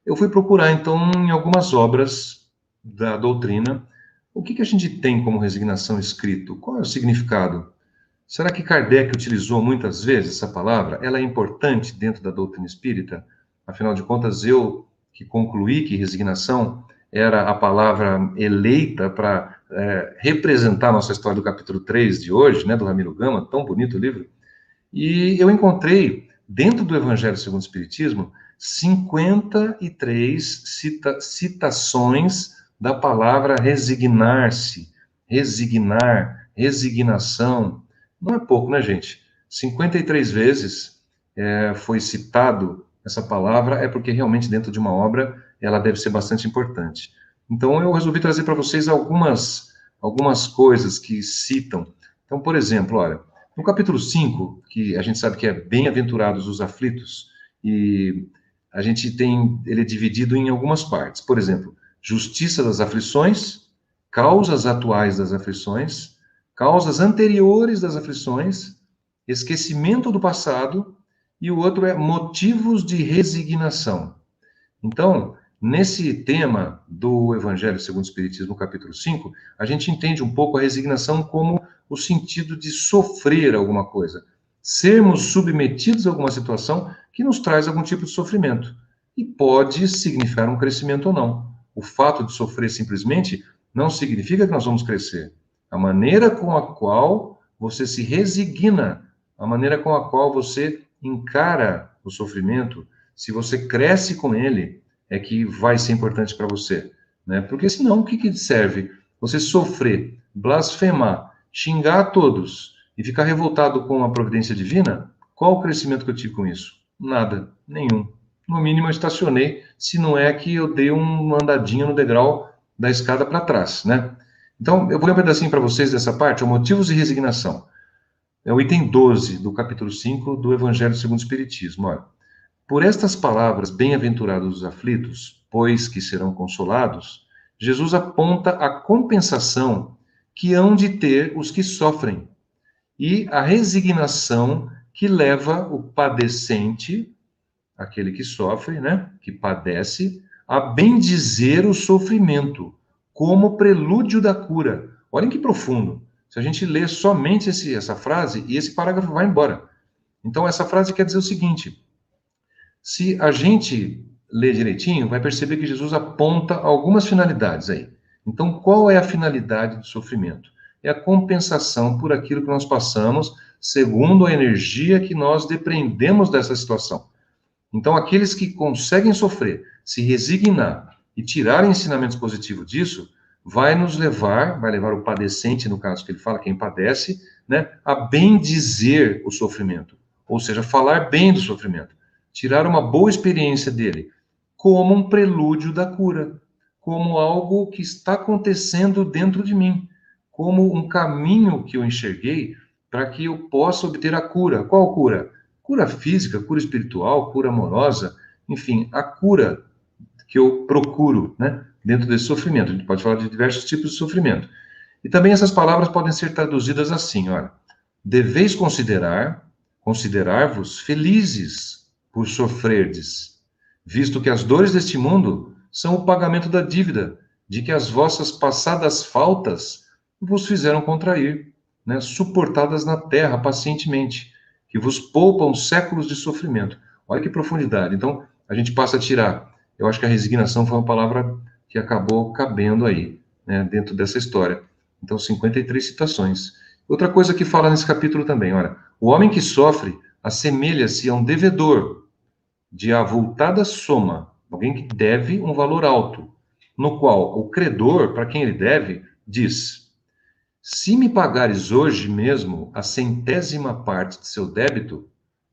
Speaker 3: eu fui procurar, então, em algumas obras da doutrina, o que a gente tem como resignação escrito? Qual é o significado? Será que Kardec utilizou muitas vezes essa palavra? Ela é importante dentro da doutrina espírita? Afinal de contas, eu que concluí que resignação era a palavra eleita para representar a nossa história do capítulo 3 de hoje, né, do Ramiro Gama, tão bonito o livro, e eu encontrei, dentro do Evangelho segundo o Espiritismo, 53 citações da palavra resignar-se, resignar, resignação. Não é pouco, né, gente? 53 vezes foi citado essa palavra, é porque realmente dentro de uma obra ela deve ser bastante importante. Então eu resolvi trazer para vocês algumas coisas que citam. Então, por exemplo, olha, no capítulo 5, que a gente sabe que é Bem-aventurados os aflitos, e a gente tem, ele é dividido em algumas partes. Por exemplo, justiça das aflições, causas atuais das aflições, causas anteriores das aflições, esquecimento do passado, e o outro é motivos de resignação. Então, nesse tema do Evangelho segundo o Espiritismo, capítulo 5, a gente entende um pouco a resignação como o sentido de sofrer alguma coisa, sermos submetidos a alguma situação que nos traz algum tipo de sofrimento. E pode significar um crescimento ou não. O fato de sofrer simplesmente não significa que nós vamos crescer. A maneira com a qual você se resigna, a maneira com a qual você encara o sofrimento, se você cresce com ele, é que vai ser importante para você, né? Porque senão, o que serve? Você sofrer, blasfemar, xingar a todos e ficar revoltado com a providência divina? Qual o crescimento que eu tive com isso? Nada, nenhum. No mínimo eu estacionei, se não é que eu dei uma andadinha no degrau da escada para trás, né? Então, eu vou ler um pedacinho para vocês dessa parte, o motivos de resignação. É o item 12 do capítulo 5 do Evangelho segundo o Espiritismo. Olha, por estas palavras, bem-aventurados os aflitos, pois que serão consolados, Jesus aponta a compensação que hão de ter os que sofrem e a resignação que leva o padecente, aquele que sofre, né, que padece, a bendizer o sofrimento como prelúdio da cura. Olhem que profundo. Se a gente lê somente essa frase, e esse parágrafo vai embora. Então, essa frase quer dizer o seguinte: se a gente ler direitinho, vai perceber que Jesus aponta algumas finalidades aí. Então, qual é a finalidade do sofrimento? É a compensação por aquilo que nós passamos, segundo a energia que nós depreendemos dessa situação. Então, aqueles que conseguem sofrer, se resignar e tirar ensinamentos positivos disso, vai levar o padecente, no caso que ele fala, quem padece, né, a bendizer o sofrimento. Ou seja, falar bem do sofrimento. Tirar uma boa experiência dele, como um prelúdio da cura, como algo que está acontecendo dentro de mim, como um caminho que eu enxerguei para que eu possa obter a cura. Qual cura? Cura física, cura espiritual, cura amorosa, enfim, a cura que eu procuro, né, dentro desse sofrimento. A gente pode falar de diversos tipos de sofrimento. E também essas palavras podem ser traduzidas assim, olha: deveis considerar-vos felizes por sofrerdes, visto que as dores deste mundo são o pagamento da dívida, de que as vossas passadas faltas vos fizeram contrair, né, suportadas na terra pacientemente, que vos poupam séculos de sofrimento. Olha que profundidade. Então, a gente passa a tirar. Eu acho que a resignação foi uma palavra que acabou cabendo aí, né, dentro dessa história. Então, 53 citações. Outra coisa que fala nesse capítulo também, olha, o homem que sofre assemelha-se a um devedor de avultada soma, alguém que deve um valor alto, no qual o credor, para quem ele deve, diz: se me pagares hoje mesmo a 100ª parte de seu débito,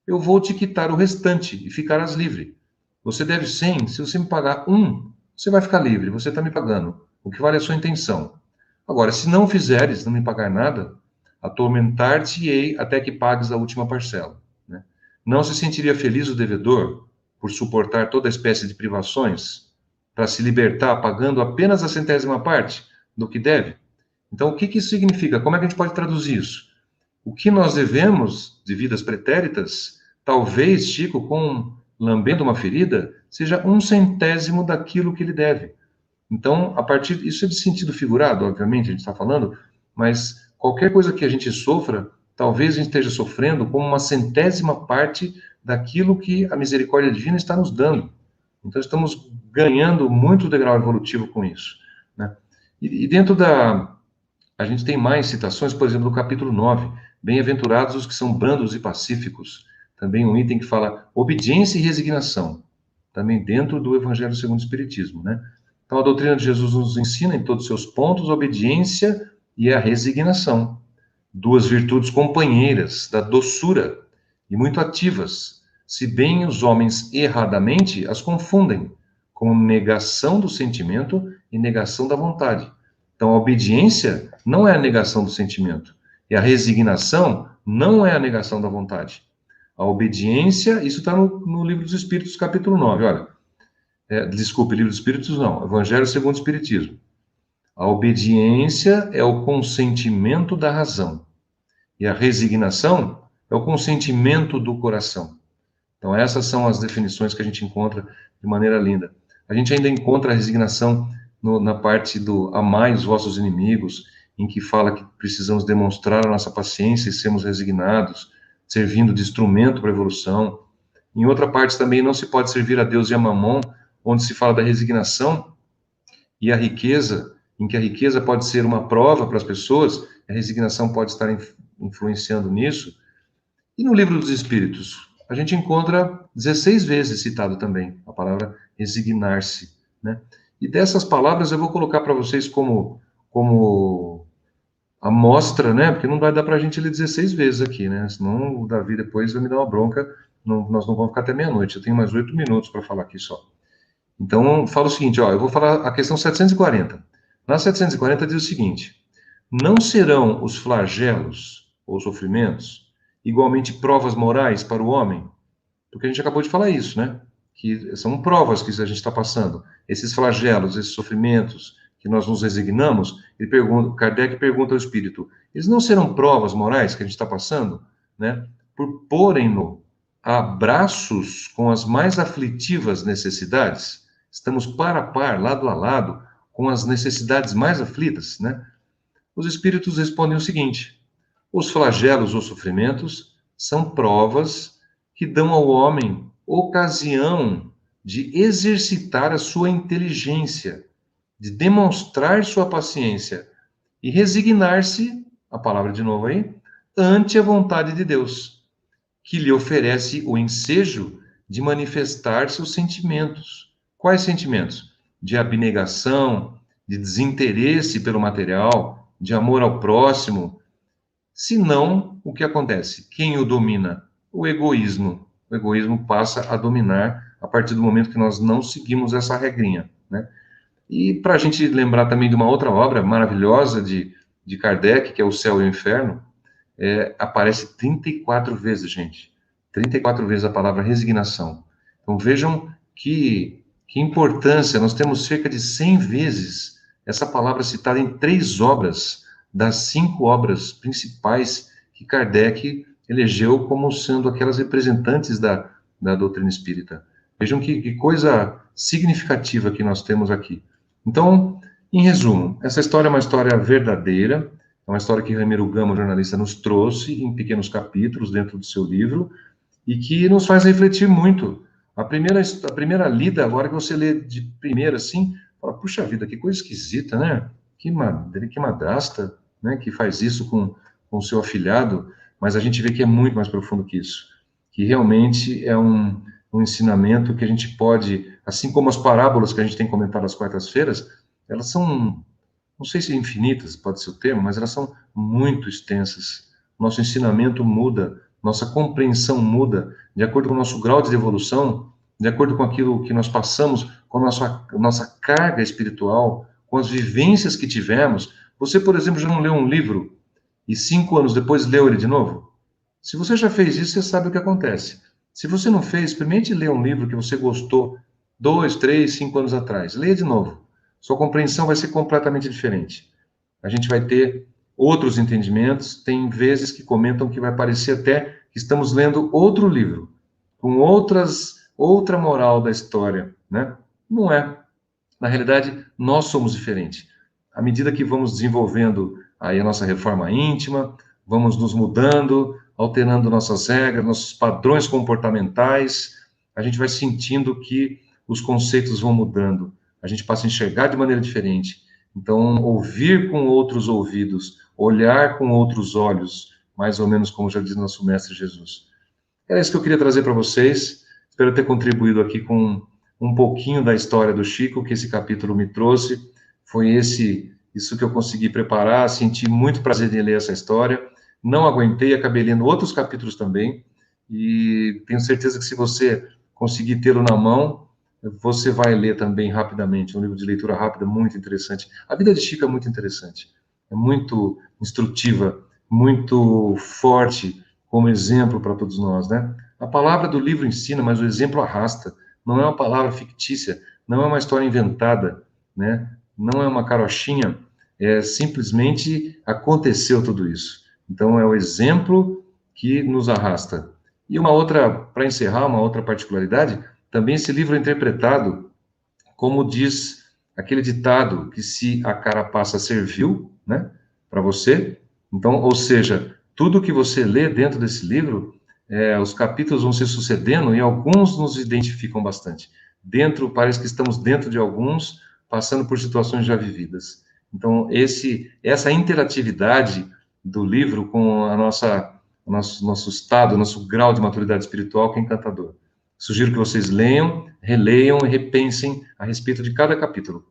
Speaker 3: eu vou te quitar o restante e ficarás livre. Você deve 100, se você me pagar 1, você vai ficar livre, você está me pagando. O que vale é a sua intenção. Agora, se não fizeres, não me pagar nada, atormentar-te-ei até que pagues a última parcela. Né? Não se sentiria feliz o devedor por suportar toda espécie de privações para se libertar pagando apenas a 100ª parte do que deve? Então, o que isso significa? Como é que a gente pode traduzir isso? O que nós devemos de vidas pretéritas, talvez, Chico, lambendo uma ferida, seja 1/100º daquilo que ele deve. Então, isso é de sentido figurado, obviamente, a gente está falando, mas qualquer coisa que a gente sofra, talvez a gente esteja sofrendo como uma 100ª parte daquilo que a misericórdia divina está nos dando. Então, estamos ganhando muito degrau evolutivo com isso. Né? E dentro a gente tem mais citações, por exemplo, no capítulo 9, bem-aventurados os que são brandos e pacíficos, também um item que fala obediência e resignação, também dentro do Evangelho segundo o Espiritismo, né? Então, a doutrina de Jesus nos ensina em todos os seus pontos a obediência e a resignação, duas virtudes companheiras da doçura e muito ativas, se bem os homens erradamente as confundem com negação do sentimento e negação da vontade. Então, a obediência não é a negação do sentimento, e a resignação não é a negação da vontade. A obediência, isso está no Livro dos Espíritos, capítulo 9, olha. Desculpe, Livro dos Espíritos não, Evangelho segundo o Espiritismo. A obediência é o consentimento da razão, e a resignação é o consentimento do coração. Então, essas são as definições que a gente encontra de maneira linda. A gente ainda encontra a resignação na parte do amai os vossos inimigos, em que fala que precisamos demonstrar a nossa paciência e sermos resignados, servindo de instrumento para a evolução. Em outra parte também, não se pode servir a Deus e a Mamon, onde se fala da resignação e a riqueza, em que a riqueza pode ser uma prova para as pessoas, a resignação pode estar influenciando nisso. E no Livro dos Espíritos, a gente encontra 16 vezes citado também a palavra resignar-se, né? E dessas palavras eu vou colocar para vocês como amostra, né? Porque não vai dar para a gente ler 16 vezes aqui, né? Senão o Davi depois vai me dar uma bronca, nós não vamos ficar até meia-noite, eu tenho mais 8 minutos para falar aqui só. Então, fala o seguinte, ó, eu vou falar a questão 740. Na 740 diz o seguinte: não serão os flagelos ou sofrimentos igualmente provas morais para o homem? Porque a gente acabou de falar isso, né? Que são provas que a gente está passando. Esses flagelos, esses sofrimentos que nós nos resignamos, Kardec pergunta ao espírito, eles não serão provas morais que a gente está passando, né? Por porem-no a braços com as mais aflitivas necessidades? Estamos par a par, lado a lado, com as necessidades mais aflitas, né? Os espíritos respondem o seguinte: os flagelos ou sofrimentos são provas que dão ao homem ocasião de exercitar a sua inteligência, de demonstrar sua paciência e resignar-se, a palavra de novo aí, ante a vontade de Deus, que lhe oferece o ensejo de manifestar seus sentimentos. Quais sentimentos? De abnegação, de desinteresse pelo material, de amor ao próximo. Senão, o que acontece? Quem o domina? O egoísmo. O egoísmo passa a dominar a partir do momento que nós não seguimos essa regrinha, né? E para a gente lembrar também de uma outra obra maravilhosa de Kardec, que é O Céu e o Inferno, aparece 34 vezes, gente. 34 vezes a palavra resignação. Então vejam que importância, nós temos cerca de 100 vezes essa palavra citada em 3 obras, das 5 obras principais que Kardec elegeu como sendo aquelas representantes da doutrina espírita. Vejam que coisa significativa que nós temos aqui. Então, em resumo, essa história é uma história verdadeira, é uma história que Ramiro Gama, o jornalista, nos trouxe em pequenos capítulos dentro do seu livro e que nos faz refletir muito. A primeira lida, agora que você lê de primeira, assim, Fala, puxa vida, que coisa esquisita, né? Que madrasta, né, que faz isso com o seu afilhado, mas a gente vê que é muito mais profundo que isso, que realmente é um ensinamento que a gente pode, assim como as parábolas que a gente tem comentado às quartas-feiras, elas são, não sei se infinitas, pode ser o termo, mas elas são muito extensas. Nosso ensinamento muda, nossa compreensão muda, de acordo com o nosso grau de evolução, de acordo com aquilo que nós passamos, com a nossa carga espiritual, com as vivências que tivemos. Você, por exemplo, já não leu um livro e 5 anos depois leu ele de novo? Se você já fez isso, você sabe o que acontece. Se você não fez, experimente ler um livro que você gostou 2, 3, 5 anos atrás. Leia de novo. Sua compreensão vai ser completamente diferente. A gente vai ter outros entendimentos. Tem vezes que comentam que vai parecer até que estamos lendo outro livro, com outra moral da história, né? Não é. Na realidade, nós somos diferentes. À medida que vamos desenvolvendo aí a nossa reforma íntima, vamos nos mudando, alterando nossas regras, nossos padrões comportamentais, a gente vai sentindo que os conceitos vão mudando. A gente passa a enxergar de maneira diferente. Então, ouvir com outros ouvidos, olhar com outros olhos, mais ou menos como já diz nosso Mestre Jesus. Era isso que eu queria trazer para vocês. Espero ter contribuído aqui com um pouquinho da história do Chico, que esse capítulo me trouxe. Foi isso que eu consegui preparar, senti muito prazer em ler essa história. Não aguentei, acabei lendo outros capítulos também, e tenho certeza que se você conseguir tê-lo na mão, você vai ler também rapidamente. É um livro de leitura rápida muito interessante. A vida de Chico é muito interessante, é muito instrutiva, muito forte, como exemplo para todos nós, né? A palavra do livro ensina, mas o exemplo arrasta. Não é uma palavra fictícia, não é uma história inventada, né? Não é uma carochinha, simplesmente aconteceu tudo isso. Então é o exemplo que nos arrasta. E uma outra, para encerrar, uma outra particularidade, também esse livro é interpretado como diz aquele ditado que se a carapaça serviu, né, para você, então, ou seja, tudo que você lê dentro desse livro, os capítulos vão se sucedendo e alguns nos identificam bastante. Parece que estamos dentro de alguns, passando por situações já vividas. Então, essa interatividade do livro com nosso estado, nosso grau de maturidade espiritual, que é encantador. Sugiro que vocês leiam, releiam e repensem a respeito de cada capítulo.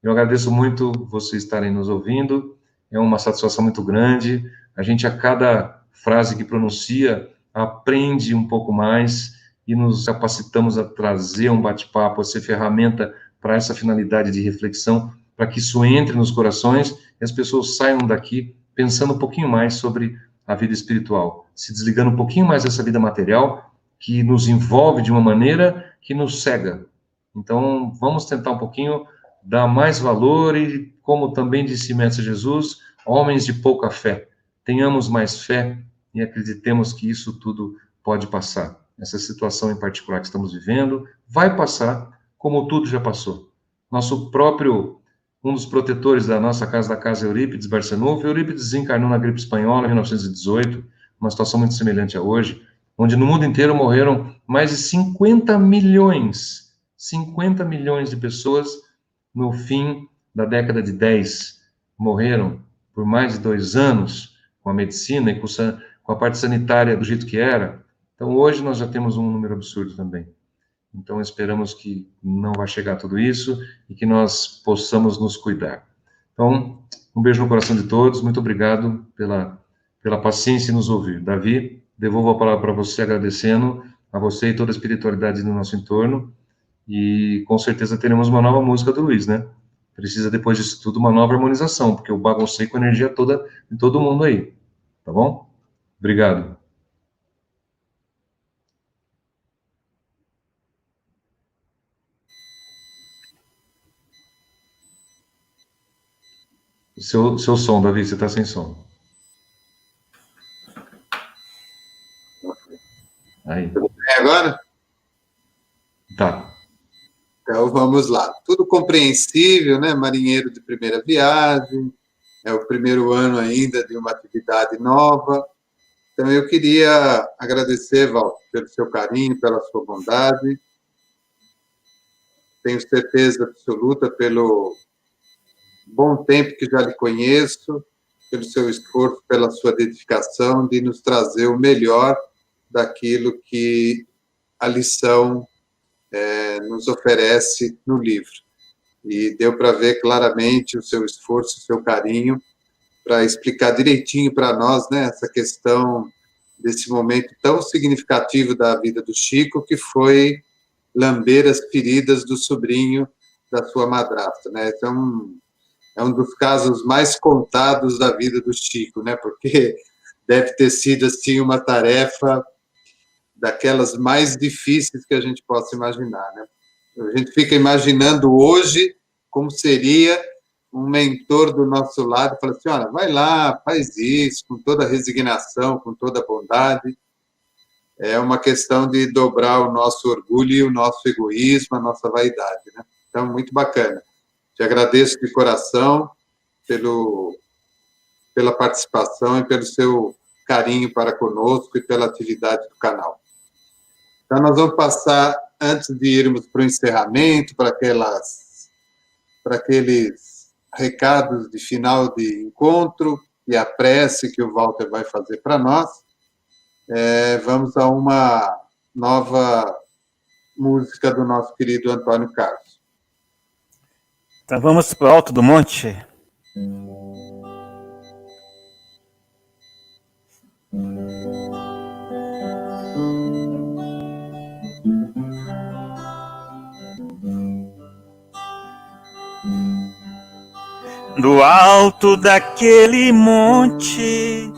Speaker 3: Eu agradeço muito vocês estarem nos ouvindo, é uma satisfação muito grande. A gente, a cada frase que pronuncia, aprende um pouco mais e nos capacitamos a trazer um bate-papo, a ser ferramenta para essa finalidade de reflexão, para que isso entre nos corações e as pessoas saiam daqui pensando um pouquinho mais sobre a vida espiritual, se desligando um pouquinho mais dessa vida material, que nos envolve de uma maneira que nos cega. Então, vamos tentar um pouquinho dar mais valor e, como também disse Mestre Jesus, homens de pouca fé, tenhamos mais fé e acreditemos que isso tudo pode passar. Essa situação em particular que estamos vivendo vai passar, como tudo já passou. Um dos protetores da nossa casa, Eurípides Barçanufo, Eurípides desencarnou na gripe espanhola em 1918, uma situação muito semelhante a hoje, onde no mundo inteiro morreram mais de 50 milhões de pessoas no fim da década de 10. Morreram por mais de 2 anos com a medicina e com a parte sanitária do jeito que era. Então, hoje nós já temos um número absurdo também. Então, esperamos que não vai chegar tudo isso e que nós possamos nos cuidar. Então, um beijo no coração de todos. Muito obrigado pela paciência em nos ouvir. Davi, devolvo a palavra para você, agradecendo a você e toda a espiritualidade no nosso entorno. E com certeza teremos uma nova música do Luiz, né? Precisa, depois disso tudo, uma nova harmonização, porque eu baguncei com a energia toda de todo mundo aí. Tá bom? Obrigado. Seu som, Davi, você está sem som. Aí.
Speaker 1: Agora?
Speaker 3: Tá.
Speaker 1: Então vamos lá. Tudo compreensível, né? Marinheiro de primeira viagem, é o primeiro ano ainda de uma atividade nova. Então eu queria agradecer, Val, pelo seu carinho, pela sua bondade. tenho certeza absoluta pelo bom tempo que já lhe conheço, pelo seu esforço, pela sua dedicação de nos trazer o melhor daquilo que a lição nos oferece no livro. E deu para ver claramente o seu esforço, o seu carinho, para explicar direitinho para nós, né, essa questão desse momento tão significativo da vida do Chico, que foi lamber as feridas do sobrinho da sua madrasta, né? Então, é um dos casos mais contados da vida do Chico, né? Porque deve ter sido assim uma tarefa daquelas mais difíceis que a gente possa imaginar, né? A gente fica imaginando hoje como seria um mentor do nosso lado, fala assim, olha, vai lá, faz isso, com toda a resignação, com toda a bondade. É uma questão de dobrar o nosso orgulho e o nosso egoísmo, a nossa vaidade, né? Então, muito bacana. Te agradeço de coração pela participação e pelo seu carinho para conosco e pela atividade do canal. Então, nós vamos passar, antes de irmos para o encerramento, para aqueles recados de final de encontro e a prece que o Walter vai fazer para nós, vamos a uma nova música do nosso querido Antônio Carlos.
Speaker 2: Então vamos para o alto do monte. Do alto daquele monte,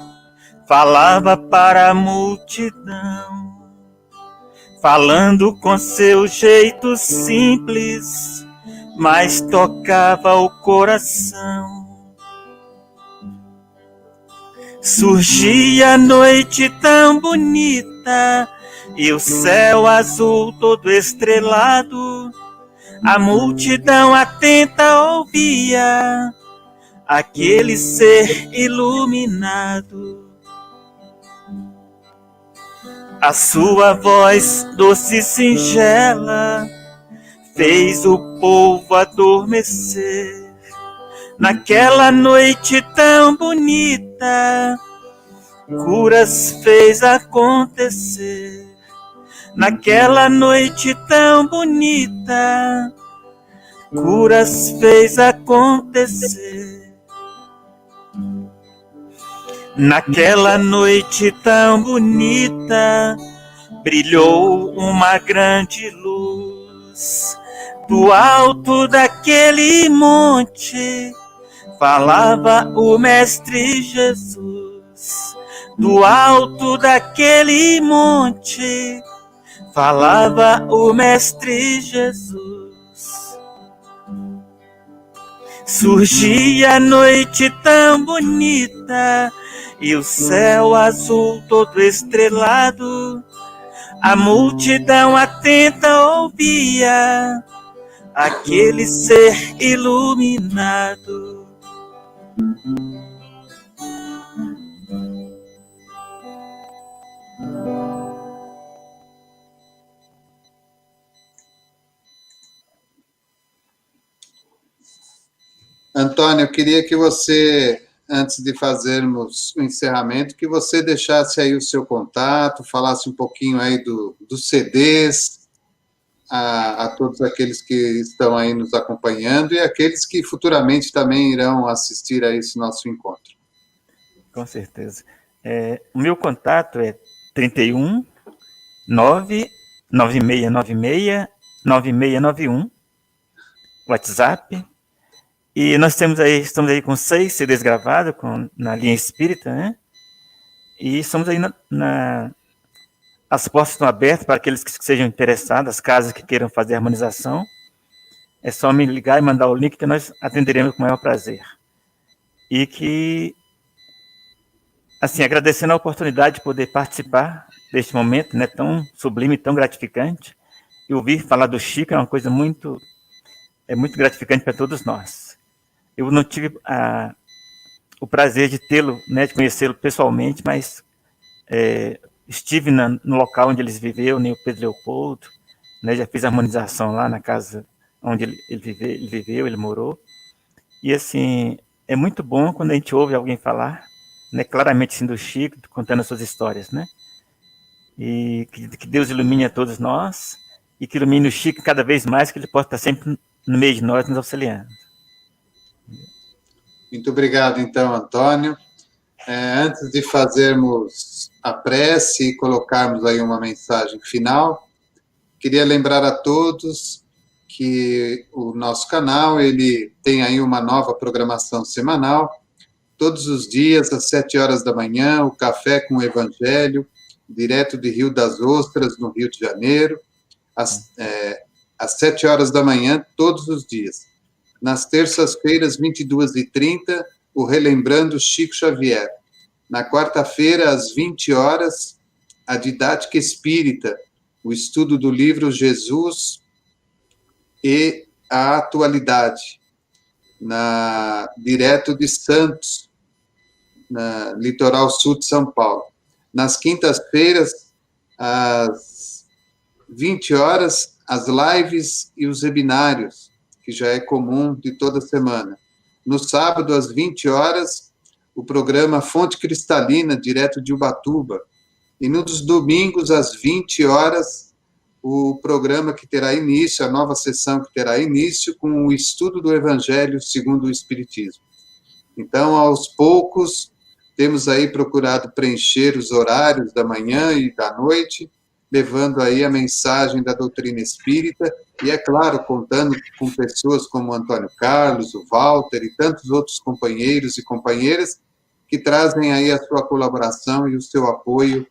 Speaker 2: falava para a multidão, falando com seu jeito simples, mas tocava o coração. Surgia a noite tão bonita e o céu azul todo estrelado, a multidão atenta ouvia aquele ser iluminado. A sua voz doce e singela fez o povo adormecer. Naquela noite tão bonita, curas fez acontecer. Naquela noite tão bonita, curas fez acontecer. Naquela noite tão bonita, brilhou uma grande luz. Do alto daquele monte, falava o Mestre Jesus. Do alto daquele monte, falava o Mestre Jesus. Surgia a noite tão bonita e o céu azul todo estrelado, a multidão atenta ouvia aquele ser iluminado.
Speaker 1: Antônio, eu queria que você, antes de fazermos o encerramento, que você deixasse aí o seu contato, falasse um pouquinho aí dos CDs, a todos aqueles que estão aí nos acompanhando e aqueles que futuramente também irão assistir a esse nosso encontro.
Speaker 2: Com certeza. O meu contato é 31 99696 9691, WhatsApp. E nós estamos aí com 6 CDs gravados na linha espírita, né? E estamos aí as portas estão abertas para aqueles que sejam interessados, as casas que queiram fazer harmonização. É só me ligar e mandar o link que nós atenderemos com o maior prazer. E que, assim, agradecendo a oportunidade de poder participar deste momento, né, tão sublime, tão gratificante. E ouvir falar do Chico é uma coisa muito gratificante para todos nós. Eu não tive o prazer de tê-lo, né, de conhecê-lo pessoalmente, mas estive no local onde eles viveram, nem o Pedro Leopoldo, né, já fiz harmonização lá na casa onde ele viveu, ele morou. E assim, é muito bom quando a gente ouve alguém falar, né, claramente assim, do Chico, contando as suas histórias, né? E que Deus ilumine a todos nós, e que ilumine o Chico cada vez mais, que ele possa estar sempre no meio de nós, nos auxiliando.
Speaker 1: Muito obrigado, então, Antônio. Antes de fazermos a prece e colocarmos aí uma mensagem final, queria lembrar a todos que o nosso canal ele tem aí uma nova programação semanal. Todos os dias, às 7 horas da manhã, o Café com o Evangelho, direto de Rio das Ostras, no Rio de Janeiro, às 7 horas da manhã, todos os dias. Nas terças-feiras, 22h30, o Relembrando Chico Xavier. Na quarta-feira, às 20 horas, a Didática Espírita, o estudo do livro Jesus e a Atualidade, direto de Santos, na litoral sul de São Paulo. Nas quintas-feiras, às 20 horas, as lives e os webinários, que já é comum de toda semana. No sábado, às 20 horas, o programa Fonte Cristalina, direto de Ubatuba. E nos domingos, às 20 horas, o programa que terá início, a nova sessão que terá início, com o estudo do Evangelho segundo o Espiritismo. Então, aos poucos, temos aí procurado preencher os horários da manhã e da noite, levando aí a mensagem da doutrina espírita, e, é claro, contando com pessoas como o Antônio Carlos, o Walter e tantos outros companheiros e companheiras que trazem aí a sua colaboração e o seu apoio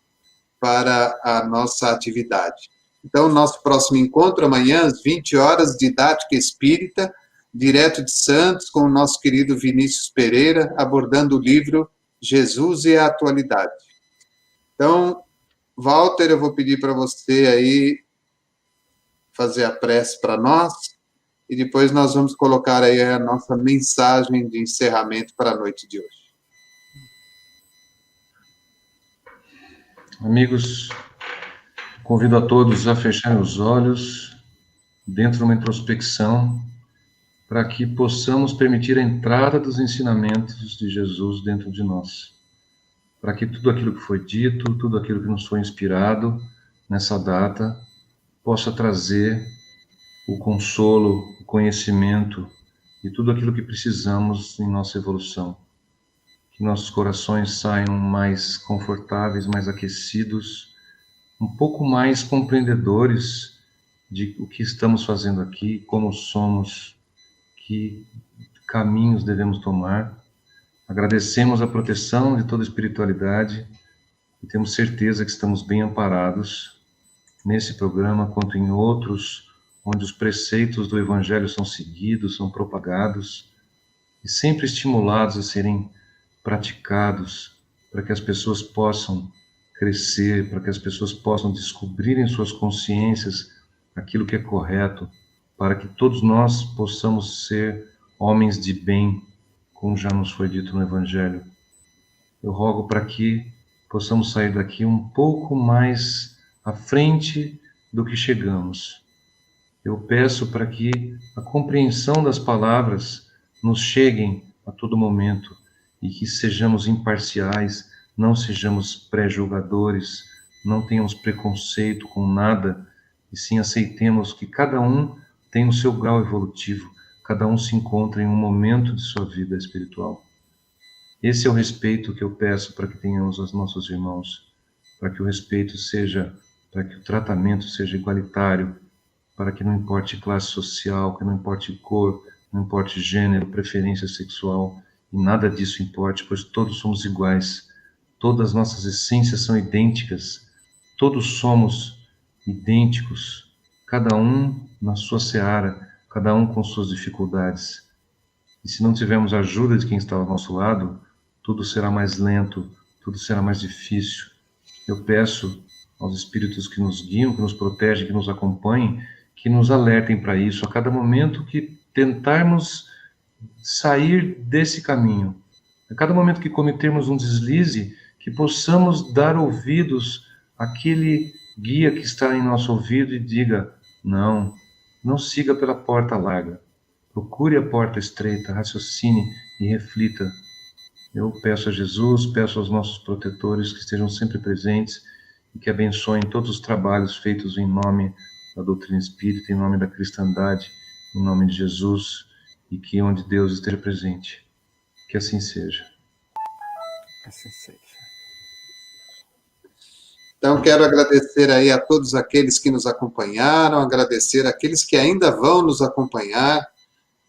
Speaker 1: para a nossa atividade. Então, nosso próximo encontro amanhã, às 20 horas, Didática Espírita, direto de Santos, com o nosso querido Vinícius Pereira, abordando o livro Jesus e a Atualidade. Então, Walter, eu vou pedir para você aí fazer a prece para nós, e depois nós vamos colocar aí a nossa mensagem de encerramento para a noite de hoje.
Speaker 3: Amigos, convido a todos a fecharem os olhos dentro de uma introspecção para que possamos permitir a entrada dos ensinamentos de Jesus dentro de nós. Para que tudo aquilo que foi dito, tudo aquilo que nos foi inspirado nessa data, possa trazer o consolo, o conhecimento e tudo aquilo que precisamos em nossa evolução. Que nossos corações saiam mais confortáveis, mais aquecidos, um pouco mais compreendedores de o que estamos fazendo aqui, como somos, que caminhos devemos tomar. Agradecemos a proteção de toda a espiritualidade e temos certeza que estamos bem amparados nesse programa, quanto em outros, onde os preceitos do Evangelho são seguidos, são propagados e sempre estimulados a serem praticados, para que as pessoas possam crescer, para que as pessoas possam descobrir em suas consciências aquilo que é correto, para que todos nós possamos ser homens de bem, como já nos foi dito no Evangelho. Eu rogo para que possamos sair daqui um pouco mais à frente do que chegamos. Eu peço para que a compreensão das palavras nos cheguem a todo momento e que sejamos imparciais, não sejamos pré-julgadores, não tenhamos preconceito com nada, e sim aceitemos que cada um tem o seu grau evolutivo, cada um se encontra em um momento de sua vida espiritual. Esse é o respeito que eu peço para que tenhamos aos nossos irmãos, para que o respeito seja, para que o tratamento seja igualitário, para que não importe classe social, que não importe cor, não importe gênero, preferência sexual, e nada disso importe, pois todos somos iguais, todas as nossas essências são idênticas, todos somos idênticos, cada um na sua seara, cada um com suas dificuldades. E se não tivermos a ajuda de quem está ao nosso lado, tudo será mais lento, tudo será mais difícil. Eu peço aos espíritos que nos guiam, que nos protegem, que nos acompanhem, que nos alertem para isso a cada momento que tentarmos sair desse caminho. A cada momento que cometermos um deslize, que possamos dar ouvidos àquele guia que está em nosso ouvido e diga: não, Não siga pela porta larga. Procure a porta estreita, raciocine e reflita. Eu peço a Jesus, peço aos nossos protetores que estejam sempre presentes e que abençoem todos os trabalhos feitos em nome da doutrina espírita, em nome da cristandade, em nome de Jesus, e que onde Deus esteja presente. Que assim seja.
Speaker 2: Assim seja.
Speaker 1: Então, quero agradecer aí a todos aqueles que nos acompanharam, agradecer aqueles que ainda vão nos acompanhar,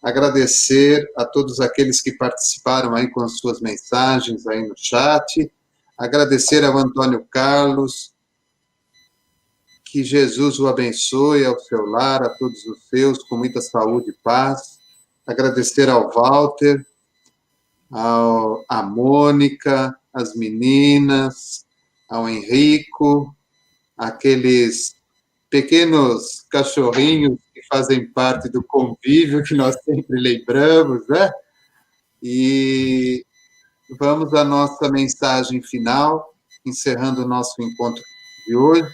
Speaker 1: agradecer a todos aqueles que participaram aí com as suas mensagens aí no chat, agradecer ao Antônio Carlos, que Jesus o abençoe ao seu lar, a todos os seus, com muita saúde e paz, agradecer ao Walter, à Mônica, às meninas, ao Henrico, aqueles pequenos cachorrinhos que fazem parte do convívio que nós sempre lembramos, né? E vamos à nossa mensagem final, encerrando o nosso encontro de hoje.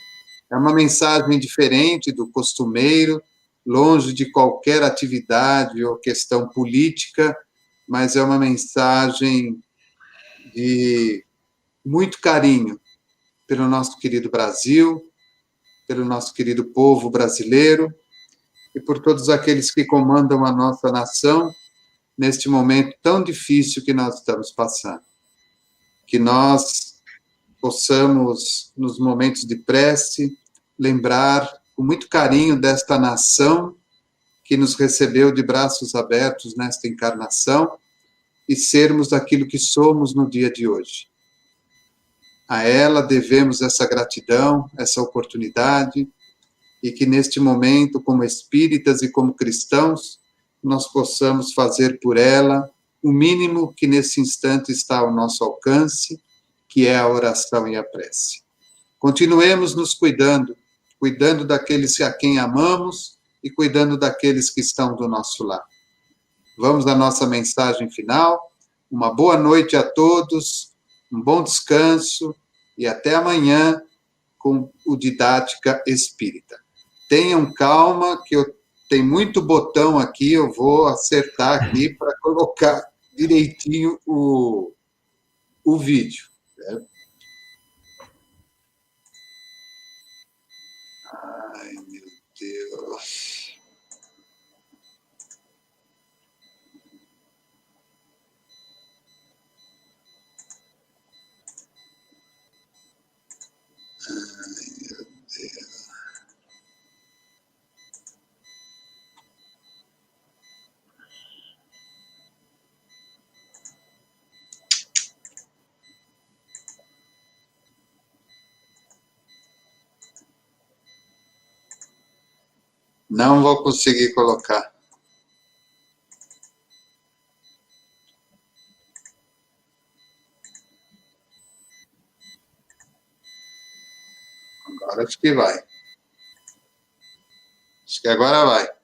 Speaker 1: É uma mensagem diferente do costumeiro, longe de qualquer atividade ou questão política, mas é uma mensagem de muito carinho pelo nosso querido Brasil, pelo nosso querido povo brasileiro e por todos aqueles que comandam a nossa nação neste momento tão difícil que nós estamos passando. Que nós possamos, nos momentos de prece, lembrar com muito carinho desta nação que nos recebeu de braços abertos nesta encarnação e sermos aquilo que somos no dia de hoje. A ela devemos essa gratidão, essa oportunidade, e que neste momento, como espíritas e como cristãos, nós possamos fazer por ela o mínimo que nesse instante está ao nosso alcance, que é a oração e a prece. Continuemos nos cuidando, cuidando daqueles a quem amamos e cuidando daqueles que estão do nosso lado. Vamos à nossa mensagem final. Uma boa noite a todos, um bom descanso e até amanhã com o Didática Espírita. Tenham calma, que tem muito botão aqui, eu vou acertar aqui para colocar direitinho o vídeo. Né? Ai, meu Deus. Não vou conseguir colocar. Agora acho que vai. Acho que agora vai.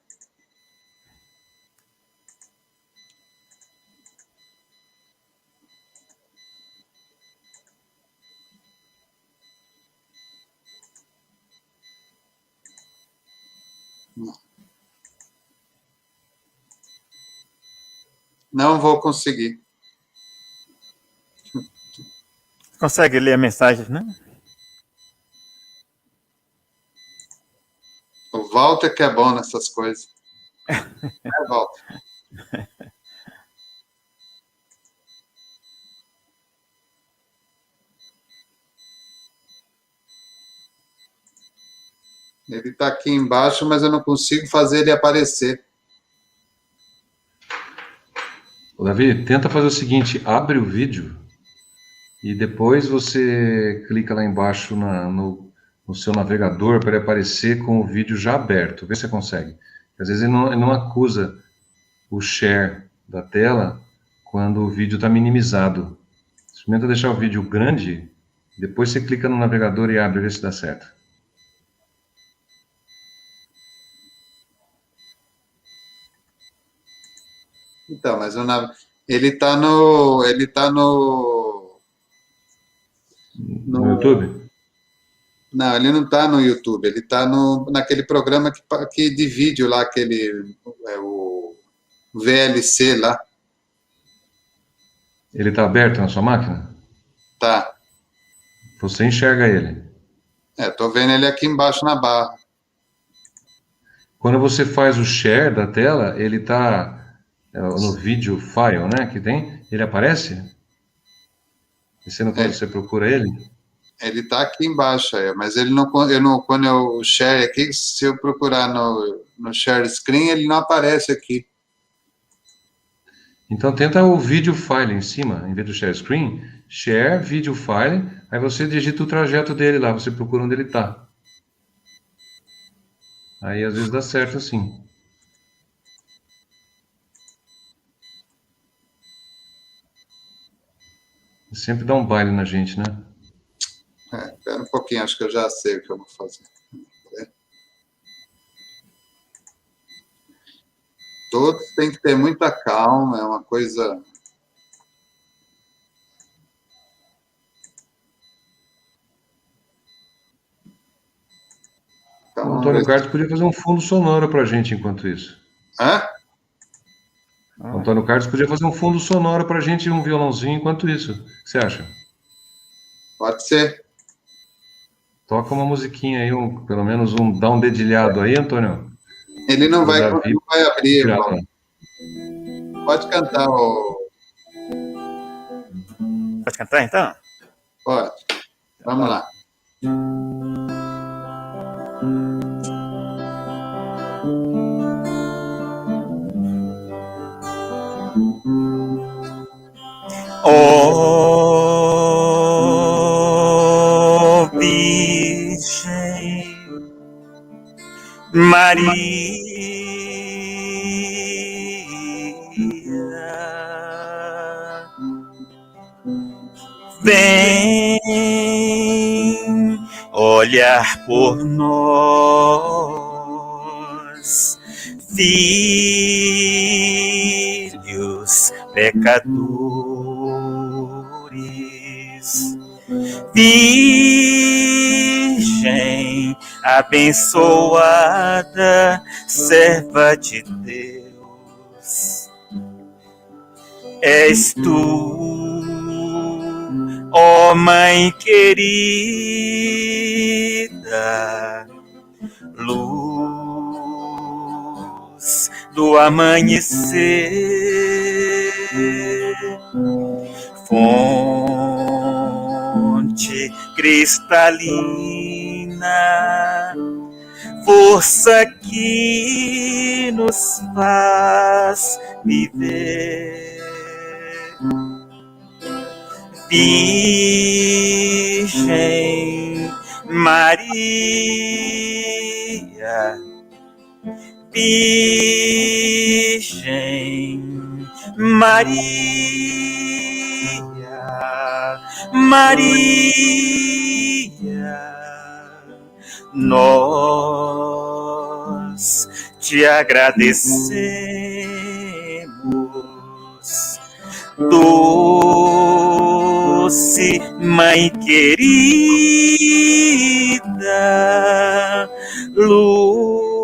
Speaker 1: Não vou conseguir.
Speaker 2: Consegue ler a mensagem, né?
Speaker 1: O Walter que é bom nessas coisas. É, Walter. Ele está aqui embaixo, mas eu não consigo fazer ele aparecer.
Speaker 3: Davi, tenta fazer o seguinte, abre o vídeo e depois você clica lá embaixo no seu navegador para ele aparecer com o vídeo já aberto. Vê se você consegue. Às vezes ele não acusa o share da tela quando o vídeo está minimizado. Experimenta deixar o vídeo grande, depois você clica no navegador e abre, vê se dá certo.
Speaker 1: Então, mas ele está no
Speaker 3: YouTube?
Speaker 1: Não, ele não está no YouTube, ele está naquele programa que de vídeo lá, o VLC lá.
Speaker 3: Ele está aberto na sua máquina?
Speaker 1: Tá.
Speaker 3: Você enxerga ele?
Speaker 1: Tô vendo ele aqui embaixo na barra.
Speaker 3: Quando você faz o share da tela, ele está no vídeo file, né? Que tem, ele aparece? E quando você procura ele?
Speaker 1: Ele está aqui embaixo, mas ele não, quando eu share aqui, se eu procurar no share screen, ele não aparece aqui.
Speaker 3: Então tenta o vídeo file em cima, em vez do share screen, share vídeo file, aí você digita o trajeto dele lá, você procura onde ele está. Aí às vezes dá certo assim. Sempre dá um baile na gente, né?
Speaker 1: Espera um pouquinho, acho que eu já sei o que eu vou fazer. Todos têm que ter muita calma, é uma coisa... Então,
Speaker 3: o Antônio Carlos podia fazer um fundo sonoro para a gente enquanto isso.
Speaker 1: Hã?
Speaker 3: O Antônio Carlos podia fazer um fundo sonoro para a gente e um violãozinho enquanto isso. O que você acha?
Speaker 1: Pode ser.
Speaker 3: Toca uma musiquinha aí, pelo menos dá um dedilhado aí, Antônio.
Speaker 1: Ele não vai abrir, irmão. Pode cantar,
Speaker 2: Pode cantar, então?
Speaker 1: Pode. Vamos lá.
Speaker 2: Ó Virgem Maria, vem olhar por nós, filhos pecadores. Virgem abençoada, serva de Deus, és tu, ó Mãe querida, luz do amanhecer, fonte cristalina, força que nos faz viver. Virgem Maria, Virgem Maria, Maria, nós te agradecemos, doce Mãe querida, luz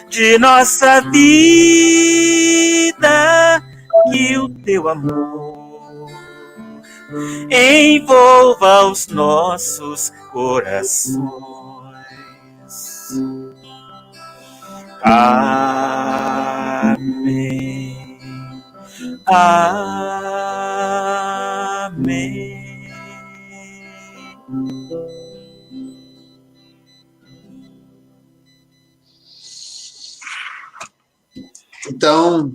Speaker 2: de nossa vida, que o teu amor envolva os nossos corações. Amém. Amém.
Speaker 1: Então,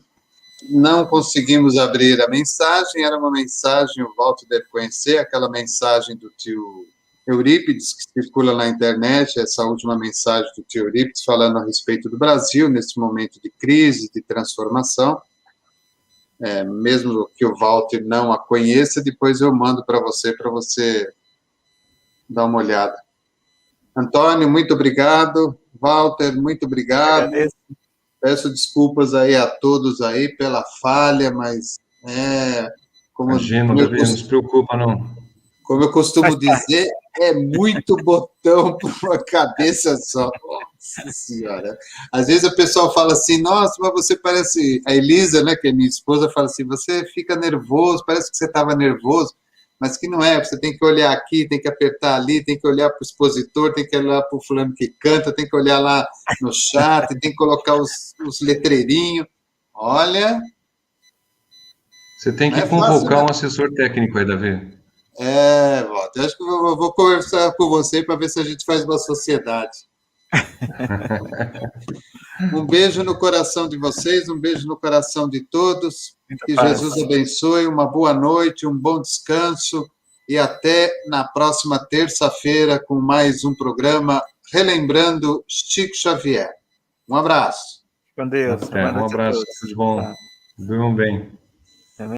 Speaker 1: não conseguimos abrir a mensagem, era uma mensagem, o Walter deve conhecer, aquela mensagem do tio Eurípides, que circula na internet, essa última mensagem do tio Eurípides, falando a respeito do Brasil, nesse momento de crise, de transformação. Mesmo que o Walter não a conheça, depois eu mando para você dar uma olhada. Antônio, muito obrigado. Walter, muito obrigado. Peço desculpas aí a todos aí pela falha, mas
Speaker 3: Imagina, não se preocupa, não.
Speaker 1: Como eu costumo dizer, É muito botão para uma cabeça só. Nossa Senhora. Às vezes o pessoal fala assim, nossa, mas você parece... A Elisa, né, que é minha esposa, fala assim, você fica nervoso, parece que você estava nervoso, mas que não é, você tem que olhar aqui, tem que apertar ali, tem que olhar para o expositor, tem que olhar para o fulano que canta, tem que olhar lá no chat, tem que colocar os letreirinhos. Olha...
Speaker 3: Você tem que convocar um assessor técnico aí, Davi.
Speaker 1: Walter, acho que eu vou conversar com você para ver se a gente faz uma sociedade. Um beijo no coração de vocês, um beijo no coração de todos. Que Jesus abençoe, uma boa noite, um bom descanso e até na próxima terça-feira com mais um programa Relembrando Chico Xavier. Um abraço.
Speaker 2: Com Deus.
Speaker 3: Um abraço, tudo de bom. Durmam bem.